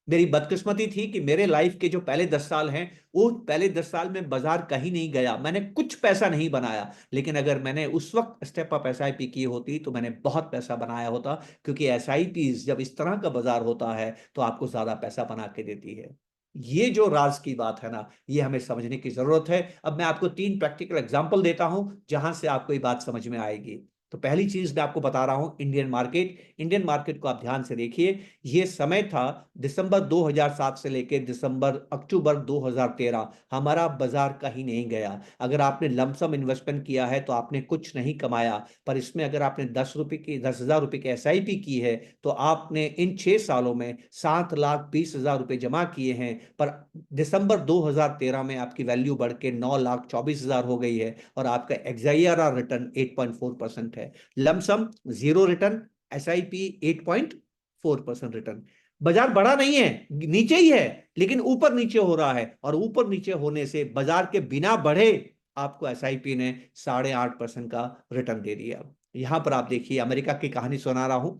मेरी बदकिस्मती थी कि मेरे लाइफ के जो पहले 10 साल हैं, वो पहले 10 साल में बाजार कहीं नहीं गया, मैंने कुछ पैसा नहीं बनाया। लेकिन अगर मैंने उस वक्त स्टेप अप एसआईपी की होती तो मैंने बहुत पैसा बनाया होता, क्योंकि एसआईपी जब इस तरह का बाजार होता है तो आपको ज्यादा पैसा बना के देती है। ये जो राज की बात है ना, ये हमें समझने की जरूरत है। अब मैं आपको 3 प्रैक्टिकल एग्जांपल देता हूं जहां से आपको ये बात समझ में आएगी। तो पहली चीज मैं आपको बता रहा हूं, इंडियन मार्केट। इंडियन मार्केट को आप ध्यान से देखिए, ये समय था दिसंबर 2007 से लेकर दिसंबर अक्टूबर 2013, हमारा बाजार कहीं नहीं गया। अगर आपने लमसम इन्वेस्टमेंट किया है तो आपने कुछ नहीं कमाया, पर इसमें अगर आपने 10,000 रुपए की एसआईपी की है तो आपने इन 6 सालों में 7,20,000 रुपए जमा किए हैं। पर दिसंबर 2013 में आपकी वैल्यू बढ़ के 9,24,000 हो गई है और आपका एक्सआईआरआर रिटर्न 8.4% है। Lump sum zero return, SIP 8.4% return. बाजार बड़ा नहीं है, नीचे ही है, लेकिन ऊपर नीचे हो रहा है, और ऊपर नीचे होने से बाजार के बिना बढ़े आपको एसआईपी ने 8.5% का रिटर्न दे दिया। यहां पर आप देखिए, अमेरिका की कहानी सुना रहा हूं।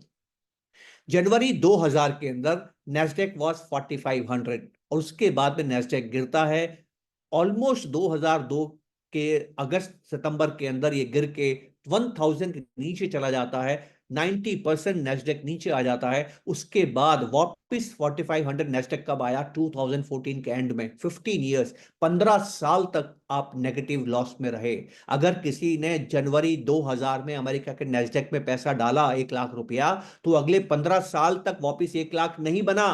जनवरी 2000 के अंदर नेस्डेक वॉज 4500 और उसके बाद में नेस्डेक गिरता है। ऑलमोस्ट 2002 के अगस्त सितंबर के अंदर ये गिर के 1000 के नीचे चला जाता है। 90% नेस्डेक नीचे आ जाता है। उसके बाद वापस 4500 नेस्डेक कब आया? 2014 के एंड में। 15 ईयर्स, 15 साल तक आप नेगेटिव लॉस में रहे। अगर किसी ने जनवरी 2000 में अमेरिका के नेस्डेक में पैसा डाला 1 लाख रुपया, तो अगले 15 साल तक वापस 1 लाख नहीं बना,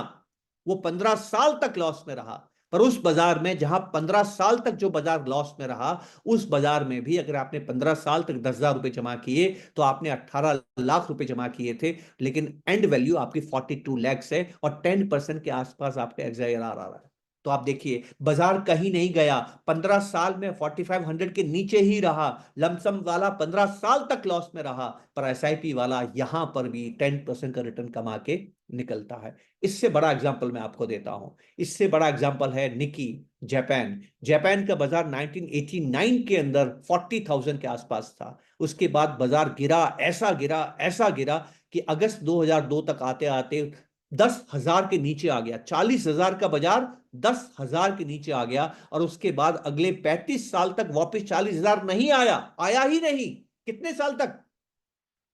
वो 15 साल तक लॉस में रहा। पर उस बाजार में जहां 15 साल तक जो बाजार लॉस में रहा, उस बाजार में भी अगर आपने 15 साल तक 10,000 रुपए जमा किए तो आपने 18 लाख रुपए जमा किए थे, लेकिन एंड वैल्यू आपकी 42 लैक्स है और 10% के आसपास आपका एक्सआईआर आ रहा है। तो आप देखिए, बाजार कहीं नहीं गया। 15 साल में 4500 के नीचे ही रहा। लमसम वाला 15 साल तक लॉस में रहा, पर एसआईपी वाला यहां पर भी 10% का रिटर्न कमा के निकलता है। इससे बड़ा एग्जांपल मैं आपको देता हूं। इससे बड़ा एग्जांपल है निकी, जापान। जापान का बाजार 1989 के अंदर 40,000 के आसपास था। उसके बाद बाजार गिरा, ऐसा गिरा कि अगस्त 2002 तक आते आते 10,000 के नीचे आ गया। 40,000 का बाजार 10,000 के नीचे आ गया और उसके बाद अगले 35 साल तक वापस 40,000 नहीं आया। आया ही नहीं। कितने साल तक?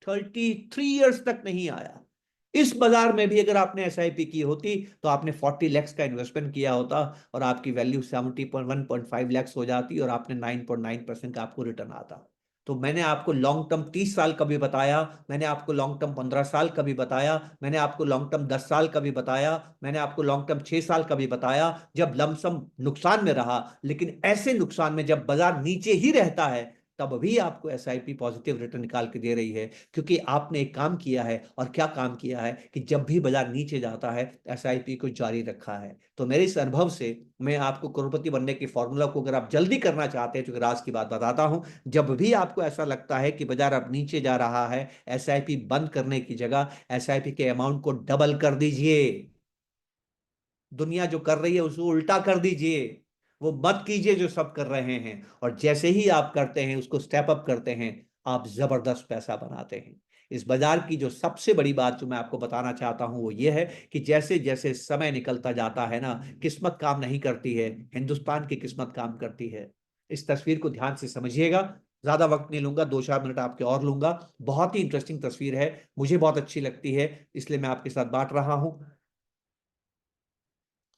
33 ईयर्स तक नहीं आया। इस बाजार में भी अगर आपने एसआईपी की होती तो आपने 40 लैक्स का इन्वेस्टमेंट किया होता और आपकी वैल्यू 70.1.5 लैक्स हो जाती और आपने 9.9% का आपको रिटर्न आता। तो मैंने आपको लॉन्ग टर्म 30 साल का भी बताया, मैंने आपको लॉन्ग टर्म 15 साल का भी बताया, मैंने आपको लॉन्ग टर्म 10 साल का भी बताया, मैंने आपको लॉन्ग टर्म 6 साल का भी बताया, जब लमसम नुकसान में रहा। लेकिन ऐसे नुकसान में जब बाजार नीचे ही रहता है, तब भी आपको एसआईपी पॉजिटिव रिटर्न निकाल के दे रही है, क्योंकि आपने एक काम किया है। और क्या काम किया है कि जब भी बाजार नीचे जाता है, एसआईपी को जारी रखा है। तो मेरे इस अनुभव से मैं आपको करोड़पति बनने के फॉर्मूला को अगर आप जल्दी करना चाहते हैं, तो राज की बात बताता हूं। जब भी आपको ऐसा लगता है कि बाजार अब नीचे जा रहा है, एसआईपी बंद करने की जगह एसआईपी के अमाउंट को डबल कर दीजिए। दुनिया जो कर रही है उसको उल्टा कर दीजिए। वो मत कीजिए जो सब कर रहे हैं। और जैसे ही आप करते हैं, उसको स्टेप अप करते हैं, आप जबरदस्त पैसा बनाते हैं। इस बाजार की जो सबसे बड़ी बात जो मैं आपको बताना चाहता हूं वो ये है कि जैसे जैसे समय निकलता जाता है ना, किस्मत काम नहीं करती है, हिंदुस्तान की किस्मत काम करती है। इस तस्वीर को ध्यान से समझिएगा। ज्यादा वक्त नहीं लूंगा, 2-4 मिनट आपके और लूंगा। बहुत ही इंटरेस्टिंग तस्वीर है, मुझे बहुत अच्छी लगती है, इसलिए मैं आपके साथ बांट रहा हूं।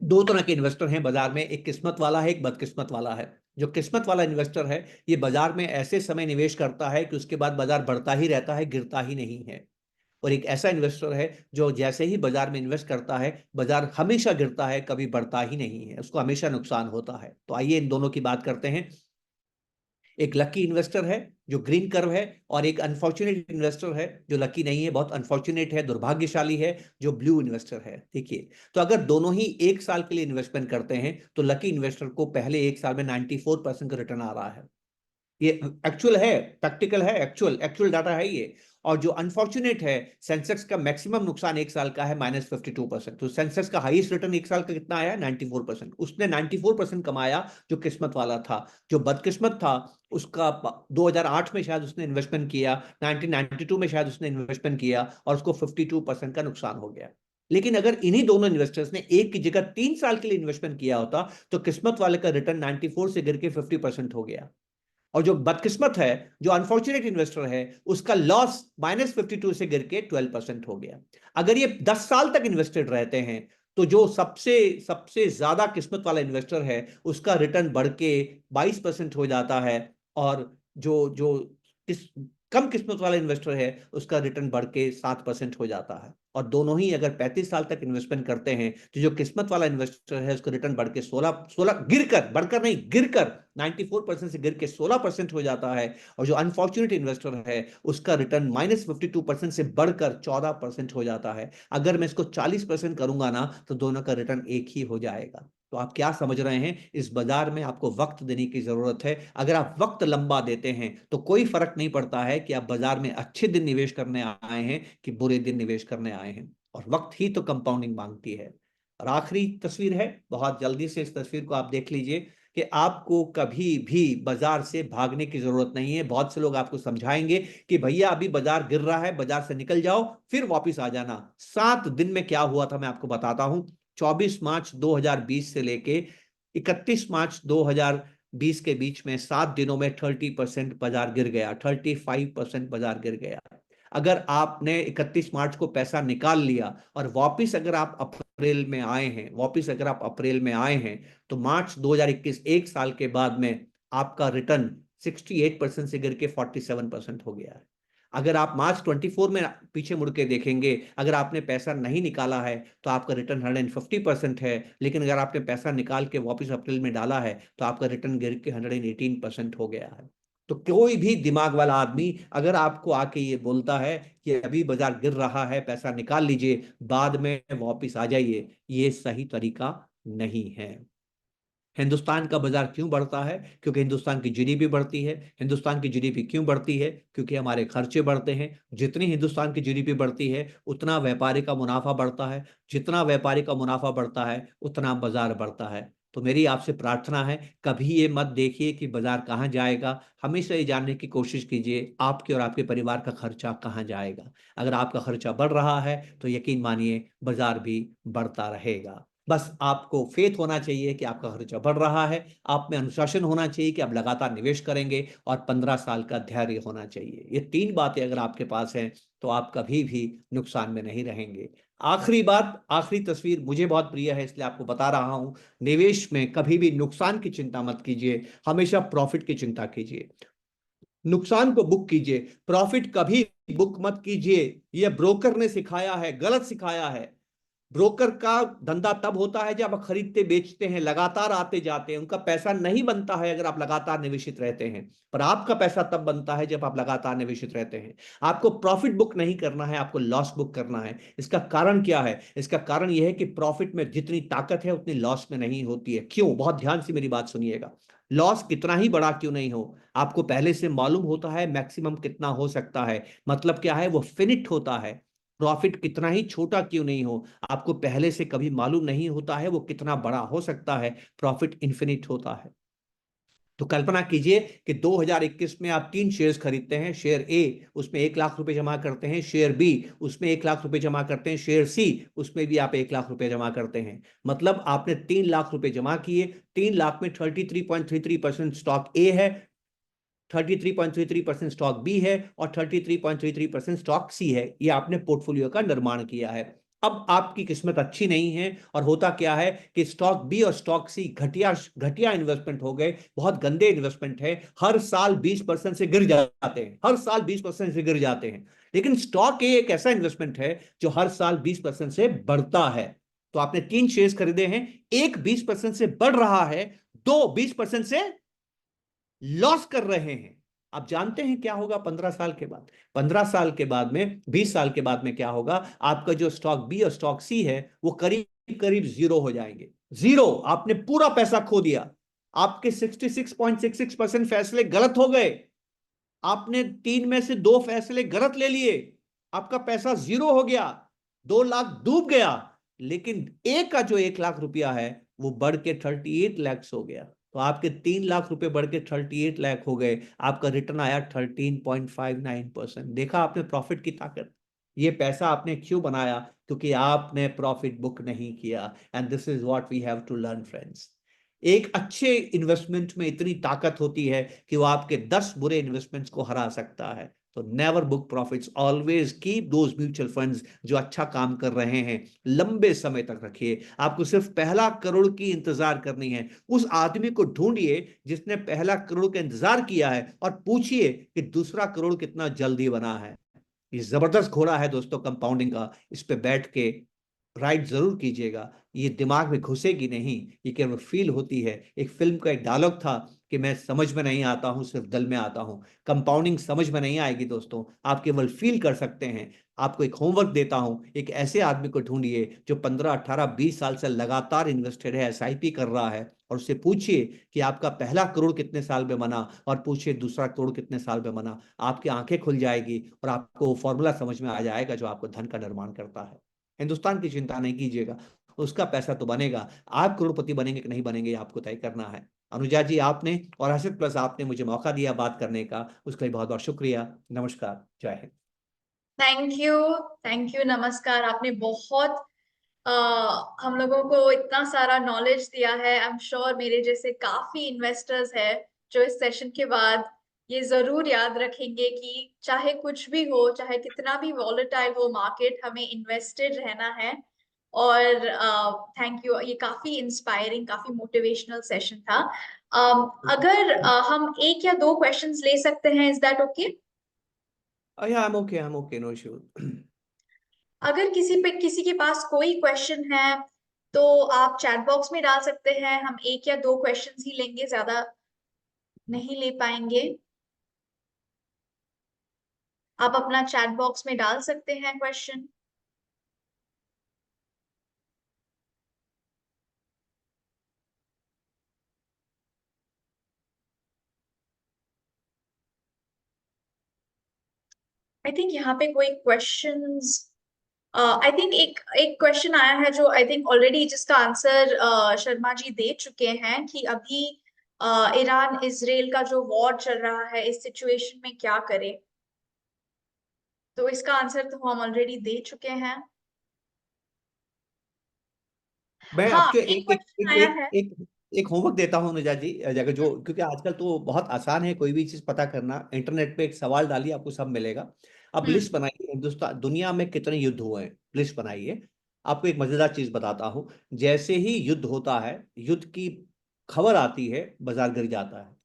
दो तरह के इन्वेस्टर हैं बाजार में, एक किस्मत वाला है, एक बदकिस्मत वाला है। जो किस्मत वाला इन्वेस्टर है, ये बाजार में ऐसे समय निवेश करता है कि उसके बाद बाजार बढ़ता ही रहता है, गिरता ही नहीं है। और एक ऐसा इन्वेस्टर है जो जैसे ही बाजार में इन्वेस्ट करता है, बाजार हमेशा गिरता है, कभी बढ़ता ही नहीं है, उसको हमेशा नुकसान होता है। तो आइए इन दोनों की बात करते हैं। एक लकी इन्वेस्टर है जो ग्रीन कर्व है, और एक अनफॉर्चुनेट इन्वेस्टर है जो लकी नहीं है, बहुत अनफॉर्चुनेट है, दुर्भाग्यशाली है, जो ब्लू इन्वेस्टर है। देखिए, तो अगर दोनों ही 1 साल के लिए इन्वेस्टमेंट करते हैं, तो लकी इन्वेस्टर को पहले 1 साल में 94% का रिटर्न आ रहा है। ये एक्चुअल है, प्रैक्टिकल है, एक्चुअल एक्चुअल डाटा है ये। और जो अनफॉर्चुनेट है, सेंसेक्स का मैक्सिमम नुकसान 1 साल का है -52%। तो सेंसेक्स का हाईएस्ट रिटर्न 1 साल का कितना आया? 94%। उसने 94% कमाया, जो किस्मत वाला था। जो बदकिस्मत था, उसका 2008 में शायद उसने इन्वेस्टमेंट किया, 1992 में शायद उसने इन्वेस्टमेंट किया, और उसको 52% का नुकसान हो गया। लेकिन अगर इन्हीं दोनों इन्वेस्टर्स ने एक की जगह 3 साल के लिए इन्वेस्टमेंट किया होता, तो किस्मत वाले का रिटर्न 94 से गिर के 50% हो गया। और जो बदकिस्मत है, जो अनफॉर्चुनेट इन्वेस्टर है, उसका लॉस -52 से गिर के 12% हो गया। अगर ये 10 साल तक इन्वेस्टेड रहते हैं, तो जो सबसे सबसे ज्यादा किस्मत वाला इन्वेस्टर है, उसका रिटर्न बढ़ के 22% हो जाता है। और जो जो किस कम किस्मत वाला इन्वेस्टर है, उसका रिटर्न बढ़ के 7% हो जाता है। और दोनों ही अगर 35 साल तक इन्वेस्टमेंट करते हैं, तो जो किस्मत वाला इन्वेस्टर है, उसका रिटर्न बढ़ के 16 गिरकर, बढ़कर नहीं, गिरकर 94% से गिर के 16% हो जाता है। और जो अनफॉर्चुनेट इन्वेस्टर है, उसका रिटर्न -52% से बढ़कर 14% हो जाता है। अगर मैं इसको 40% करूंगा ना, तो दोनों का रिटर्न एक ही हो जाएगा। तो आप क्या समझ रहे हैं? इस बाजार में आपको वक्त देने की जरूरत है। अगर आप वक्त लंबा देते हैं, तो कोई फर्क नहीं पड़ता है कि आप बाजार में अच्छे दिन निवेश करने आए हैं कि बुरे दिन निवेश करने आए हैं। और वक्त ही तो कंपाउंडिंग मांगती है। और आखिरी तस्वीर है, बहुत जल्दी से इस तस्वीर को आप देख लीजिए कि आपको कभी भी बाजार से भागने की जरूरत नहीं है। बहुत से लोग आपको समझाएंगे कि भैया अभी बाजार गिर रहा है, बाजार से निकल जाओ फिर वापस आ जाना। 7 दिन में क्या हुआ था मैं आपको बताता हूं। 24 मार्च 2020 से लेके 31 मार्च 2020 के बीच में 7 दिनों में 30% बाजार गिर गया, 35% बाजार गिर गया। अगर आपने 31 मार्च को पैसा निकाल लिया और वापस अगर आप अप्रैल में आए हैं, तो मार्च 2021 एक साल के बाद में आपका रिटर्न 68% से गिर के 47% हो गया है। अगर आप मार्च 24 में पीछे मुड़ के देखेंगे, अगर आपने पैसा नहीं निकाला है तो आपका रिटर्न 150% है, लेकिन अगर आपने पैसा निकाल के वापस अप्रैल में डाला है तो आपका रिटर्न गिर के 118% हो गया है। तो कोई भी दिमाग वाला आदमी अगर आपको आके ये बोलता है कि अभी बाजार गिर रहा है, पैसा निकाल लीजिए, बाद में वापस आ जाइए, ये सही तरीका नहीं है। हिंदुस्तान का बाजार क्यों बढ़ता है? क्योंकि हिंदुस्तान की जीडीपी बढ़ती है। हिंदुस्तान की जीडीपी क्यों बढ़ती है? क्योंकि हमारे खर्चे बढ़ते हैं। जितनी हिंदुस्तान की जीडीपी बढ़ती है उतना व्यापारी का मुनाफा बढ़ता है, जितना व्यापारी का मुनाफा बढ़ता है उतना बाजार बढ़ता है। तो मेरी आपसे प्रार्थना है, कभी ये मत देखिए कि बाजार कहाँ जाएगा, हमेशा ये जानने की कोशिश कीजिए आपके और आपके परिवार का खर्चा कहाँ जाएगा। अगर आपका खर्चा बढ़ रहा है तो यकीन मानिए बाजार भी बढ़ता रहेगा। बस आपको फेथ होना चाहिए कि आपका खर्चा बढ़ रहा है, आप में अनुशासन होना चाहिए कि आप लगातार निवेश करेंगे, और 15 साल का धैर्य होना चाहिए। ये 3 बातें अगर आपके पास हैं तो आप कभी भी नुकसान में नहीं रहेंगे। आखिरी बात, आखिरी तस्वीर मुझे बहुत प्रिय है इसलिए आपको बता रहा हूं। निवेश में कभी भी नुकसान की चिंता मत कीजिए, हमेशा प्रॉफिट की चिंता कीजिए। नुकसान को बुक कीजिए, प्रॉफिट कभी बुक मत कीजिए। यह ब्रोकर ने सिखाया है, गलत सिखाया है। ब्रोकर का धंधा तब होता है जब आप खरीदते बेचते हैं, लगातार आते जाते हैं। उनका पैसा नहीं बनता है अगर आप लगातार निवेशित रहते हैं, पर आपका पैसा तब बनता है जब आप लगातार निवेशित रहते हैं। आपको प्रॉफिट बुक नहीं करना है, आपको लॉस बुक करना है। इसका कारण क्या है? इसका कारण यह है कि प्रॉफिट में जितनी ताकत है उतनी लॉस में नहीं होती है। क्यों? बहुत ध्यान से मेरी बात सुनिएगा। लॉस कितना ही बड़ा क्यों नहीं हो, आपको पहले से मालूम होता है मैक्सिमम कितना हो सकता है। मतलब क्या है? वो फिनिट होता है। प्रॉफिट कितना ही छोटा क्यों नहीं हो, आपको पहले से कभी मालूम नहीं होता है वो कितना बड़ा हो सकता है। प्रॉफिट इन्फिनिट होता है। तो कल्पना कीजिए कि 2021 में आप 3 शेयर्स खरीदते हैं। शेयर ए, उसमें 1 लाख रुपए जमा करते हैं। शेयर बी, उसमें 1 लाख रुपए जमा करते हैं। शेयर सी, उसमें भी आप 1 लाख रुपए जमा करते हैं। मतलब आपने 3 लाख रुपए जमा किए। 3 लाख में 33.33% स्टॉक ए है, 33.33% स्टॉक बी है, और 33.33% स्टॉक सी है। ये आपने पोर्टफोलियो का निर्माण किया है। अब आपकी किस्मत अच्छी नहीं है, और होता क्या है कि स्टॉक बी और स्टॉक सी घटिया घटिया इन्वेस्टमेंट हो गए, बहुत गंदे इन्वेस्टमेंट है। हर साल 20% से गिर जाते हैं, हर साल 20% से गिर जाते हैं। लेकिन स्टॉक ए एक ऐसा इन्वेस्टमेंट है जो हर साल 20% से बढ़ता है। तो आपने 3 शेयर्स खरीदे हैं, एक 20% से बढ़ रहा है, दो 20% से लॉस कर रहे हैं। आप जानते हैं क्या होगा 15 साल के बाद? 15 साल के बाद में, 20 साल के बाद में क्या होगा? आपका जो स्टॉक बी और स्टॉक सी है वो करीब करीब जीरो हो जाएंगे। जीरो, आपने पूरा पैसा खो दिया। आपके 66.66% फैसले गलत हो गए। आपने 3 में से 2 फैसले गलत ले लिए, आपका पैसा जीरो हो गया, 2 लाख डूब गया। लेकिन ए का जो 1 लाख रुपया है वो बढ़ के 38 लैक्स हो गया। तो आपके 3 लाख रुपए बढ़ के 38 लाख हो गए। आपका रिटर्न आया 13.59%। देखा आपने प्रॉफिट की ताकत? ये पैसा आपने क्यों बनाया? क्योंकि आपने प्रॉफिट बुक नहीं किया। And this is what we have to learn friends. एक अच्छे इन्वेस्टमेंट में इतनी ताकत होती है कि वो आपके 10 बुरे इन्वेस्टमेंट्स को हरा सकता है। तो never book profits, always keep those mutual funds जो अच्छा काम कर रहे हैं, लंबे समय तक रखिए। आपको सिर्फ पहला करोड़ की इंतजार करनी है। उस आदमी को ढूंढिए जिसने पहला करोड़ का इंतजार किया है, और पूछिए कि दूसरा करोड़ कितना जल्दी बना है। ये जबरदस्त घोड़ा है दोस्तों कंपाउंडिंग का। इस पे बैठ के राइट जरूर कीजिएगा। ये दिमाग में घुसेगी नहीं, ये केवल फील होती है। एक फिल्म का एक डायलॉग था कि मैं समझ में नहीं आता हूं, सिर्फ दिल में आता हूं। कंपाउंडिंग समझ में नहीं आएगी दोस्तों, आप केवल फील कर सकते हैं। आपको एक होमवर्क देता हूं, एक ऐसे आदमी को ढूंढिए जो 15 18 20 साल से लगातार इन्वेस्टेड है, एसआईपी कर रहा है, और उससे पूछिए कि आपका पहला करोड़ कितने साल में बना, और पूछिए दूसरा करोड़ कितने साल में बना। आपकी आंखें खुल जाएगी और आपको वो फॉर्मूला समझ में आ जाएगा जो आपको धन का निर्माण करता है। हिंदुस्तान की चिंता नहीं कीजिएगा, उसका पैसा तो बनेगा। आप करोड़पति बनेंगे कि नहीं बनेंगे आपको तय करना है। अनुजा जी आपने और हर्षित प्लस आपने मुझे मौका दिया बात करने का, उसके लिए बहुत बहुत शुक्रिया। नमस्कार, जय हिंद। थैंक यू नमस्कार। आपने बहुत अ, हम लोगों को इतना सारा नॉलेज दिया है। आई एम श्योर मेरे जैसे काफी इन्वेस्टर्स है जो इस सेशन के बाद ये जरूर याद रखेंगे कि चाहे कुछ भी हो, चाहे कितना भी वॉलेटाइल हो मार्केट, हमें इन्वेस्टेड रहना है। और थैंक यू, ये काफी इंस्पायरिंग, काफी मोटिवेशनल सेशन था। अगर हम एक या दो क्वेश्चंस ले सकते हैं, इज दैट ओके? या I am okay, no issue. अगर किसी के पास कोई क्वेश्चन है तो आप चैट बॉक्स में डाल सकते हैं। हम एक या दो क्वेश्चंस ही लेंगे, ज्यादा नहीं ले पाएंगे। आप अपना चैट बॉक्स में डाल सकते हैं क्वेश्चन। आई थिंक यहाँ पे कोई क्वेश्चंस, आई थिंक एक एक क्वेश्चन आया है जो आई थिंक ऑलरेडी जिसका आंसर शर्मा जी दे चुके हैं कि अभी ईरान इजराइल का जो वॉर चल रहा है, इस सिचुएशन में क्या करें। तो इसका आंसर तो हम ऑलरेडी दे चुके हैं। मैं हाँ, आपके एक एक एक क्वेश्चन एक आया एक है। एक एक होमवर्क देता हूँ अनुजा जी, जगह जो, क्योंकि आजकल तो बहुत आसान है कोई भी चीज पता करना। इंटरनेट पे एक सवाल डालिए, आपको सब मिलेगा। अब हम्म। लिस्ट बनाइए, हिंदुस्तान दुनिया में कितने युद्ध हुए हैं, लिस्ट बनाइए। आपको एक मजेदार चीज बताता हूँ। जैसे ही युद्ध होता है, युद्ध की खबर आती है, बाजार गिर जाता है।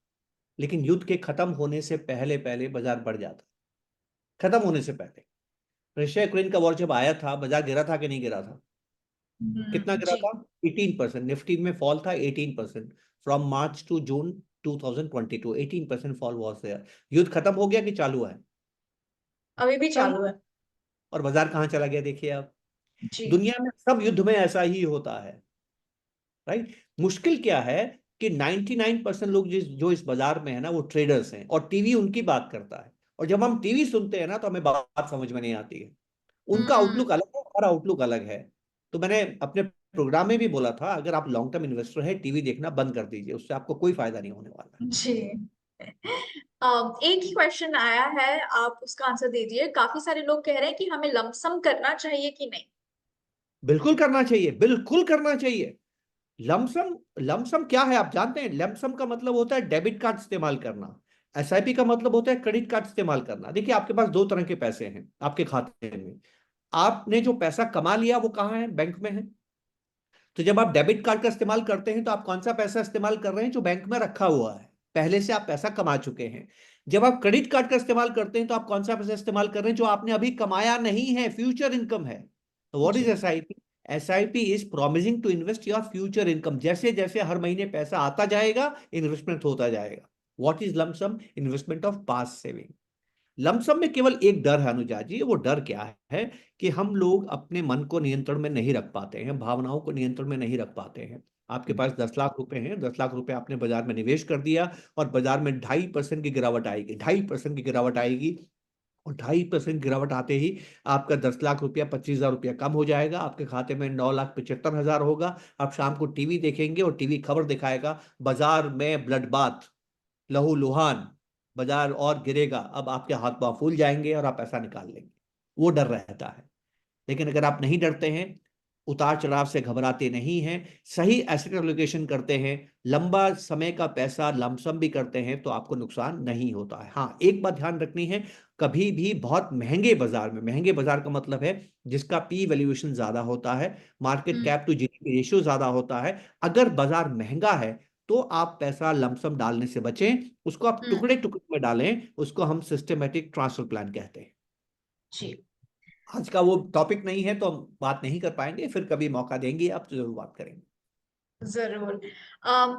लेकिन युद्ध के खत्म होने से पहले पहले बाजार बढ़ जाता है। खत्म होने से पहले रशिया यूक्रेन का वॉर जब आया था, बाजार गिरा था कि नहीं गिरा था? कितना गिरा जी। था? 18%। निफ्टी में फॉल था 18%। From March to June 2022 18% fall was there. युद्ध खत्म हो गया कि चालू है? अभी भी चालू। चालू है। और बाजार कहाँ चला गया देखिए आप। जी। दुनिया में सब युद्ध में ऐसा ही होता है, राइट। मुश्किल क्या है कि 99% लोग जो इस बाजार में है ना, वो ट्रेडर्स हैं, और टीवी उनकी बात करता है। और जब हम टीवी सुनते हैं ना, तो हमें बात समझ में नहीं आती है। उनका हम्म। आउटलुक अलग है, हमारा आउटलुक अलग है। तो मैंने अपने प्रोग्राम में भी बोला था, अगर आप लॉन्ग टर्म इन्वेस्टर है, टीवी देखना बंद कर दीजिए, उससे आपको कोई फायदा नहीं होने वाला है। जी। एक ही क्वेश्चन आया है, आप उसका आंसर दीजिए। काफी सारे लोग कह रहे हैं कि हमें लमसम करना चाहिए कि नहीं। बिल्कुल करना चाहिए, बिल्कुल करना चाहिए। लमसम, लमसम क्या है आप जानते हैं? लमसम का मतलब होता है डेबिट कार्ड इस्तेमाल करना। एसआईपी का मतलब होता है क्रेडिट कार्ड इस्तेमाल करना। देखिए, आपके पास दो तरह के पैसे हैं आपके खाते में। आपने जो पैसा कमा लिया वो कहाँ है? बैंक में है। तो जब आप डेबिट कार्ड का इस्तेमाल करते हैं, तो आप कौन सा पैसा इस्तेमाल कर रहे हैं? जो बैंक में रखा हुआ है, पहले से आप पैसा कमा चुके हैं। जब आप क्रेडिट कार्ड का इस्तेमाल करते हैं, तो आप कौन सा पैसा इस्तेमाल कर रहे हैं? जो आपने अभी कमाया नहीं है, फ्यूचर इनकम है। तो व्हाट इज जी। SIP? SIP is promising to invest your future income. जैसे जैसे हर महीने पैसा आता जाएगा, इन्वेस्टमेंट होता जाएगा। What is lump sum? Investment of past saving. Lump sum में केवल एक डर है अनुजा जी, वो डर क्या है? कि हम लोग अपने मन को नियंत्रण में नहीं रख पाते हैं, भावनाओं को नियंत्रण में नहीं रख पाते हैं। आपके पास 10 लाख रुपए हैं, 10 लाख रुपए आपने बाजार में निवेश कर दिया, और बाजार में 2.5% की गिरावट आएगी, 2.5% की गिरावट आएगी। और 2.5% गिरावट आते ही आपका 10 लाख रुपया 25,000 रुपया कम हो जाएगा, आपके खाते में 9,75,000 होगा। आप शाम को टीवी देखेंगे और टीवी खबर दिखाएगा, बाजार में ब्लड बाथ, लहूलुहान, बाजार और गिरेगा। अब आपके हाथ पांव फूल जाएंगे और आप पैसा निकाल लेंगे। वो डर रहता है। लेकिन अगर आप नहीं डरते हैं, उतार चढ़ाव से घबराते नहीं हैं, सही एसेट एलोकेशन करते हैं, लंबा समय का पैसा लमसम भी करते हैं, तो आपको नुकसान नहीं होता है। हाँ, एक बात ध्यान रखनी है, कभी भी बहुत महंगे बाजार में, महंगे बाजार का मतलब है जिसका पी वैल्यूएशन ज्यादा होता है, market hmm. Cap to GDP ratio ज्यादा होता है, अगर बाजार महंगा है, तो आप पैसा लमसम डालने से बचें। उसको आप हम्म। टुकड़े टुकड़े में डालें, उसको हम सिस्टमेटिक ट्रांसफर प्लान कहते हैं। जी। आज का वो टॉपिक नहीं है, तो हम बात नहीं कर पाएंगे, फिर कभी मौका देंगे आप तो जरूर बात करेंगे। जरूर।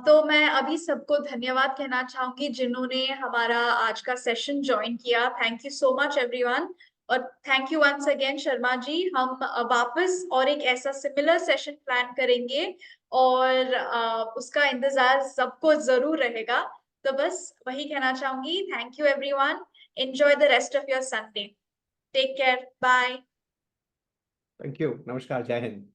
तो मैं अभी सबको धन्यवाद कहना चाहूंगी जिन्होंने हमारा आज का सेशन ज्वाइन किया। Thank you so much everyone. और thank you once again Sharma ji. हम वापस और एक ऐसा सिमिलर सेशन प्लान करेंगे, और उसका इंतजार सबको जरूर रहेगा। तो बस वही कहना चाहूंगी। Thank you everyone. Enjoy the rest of your Sunday. Take care. Bye. Thank you, नमस्कार, जय हिंद।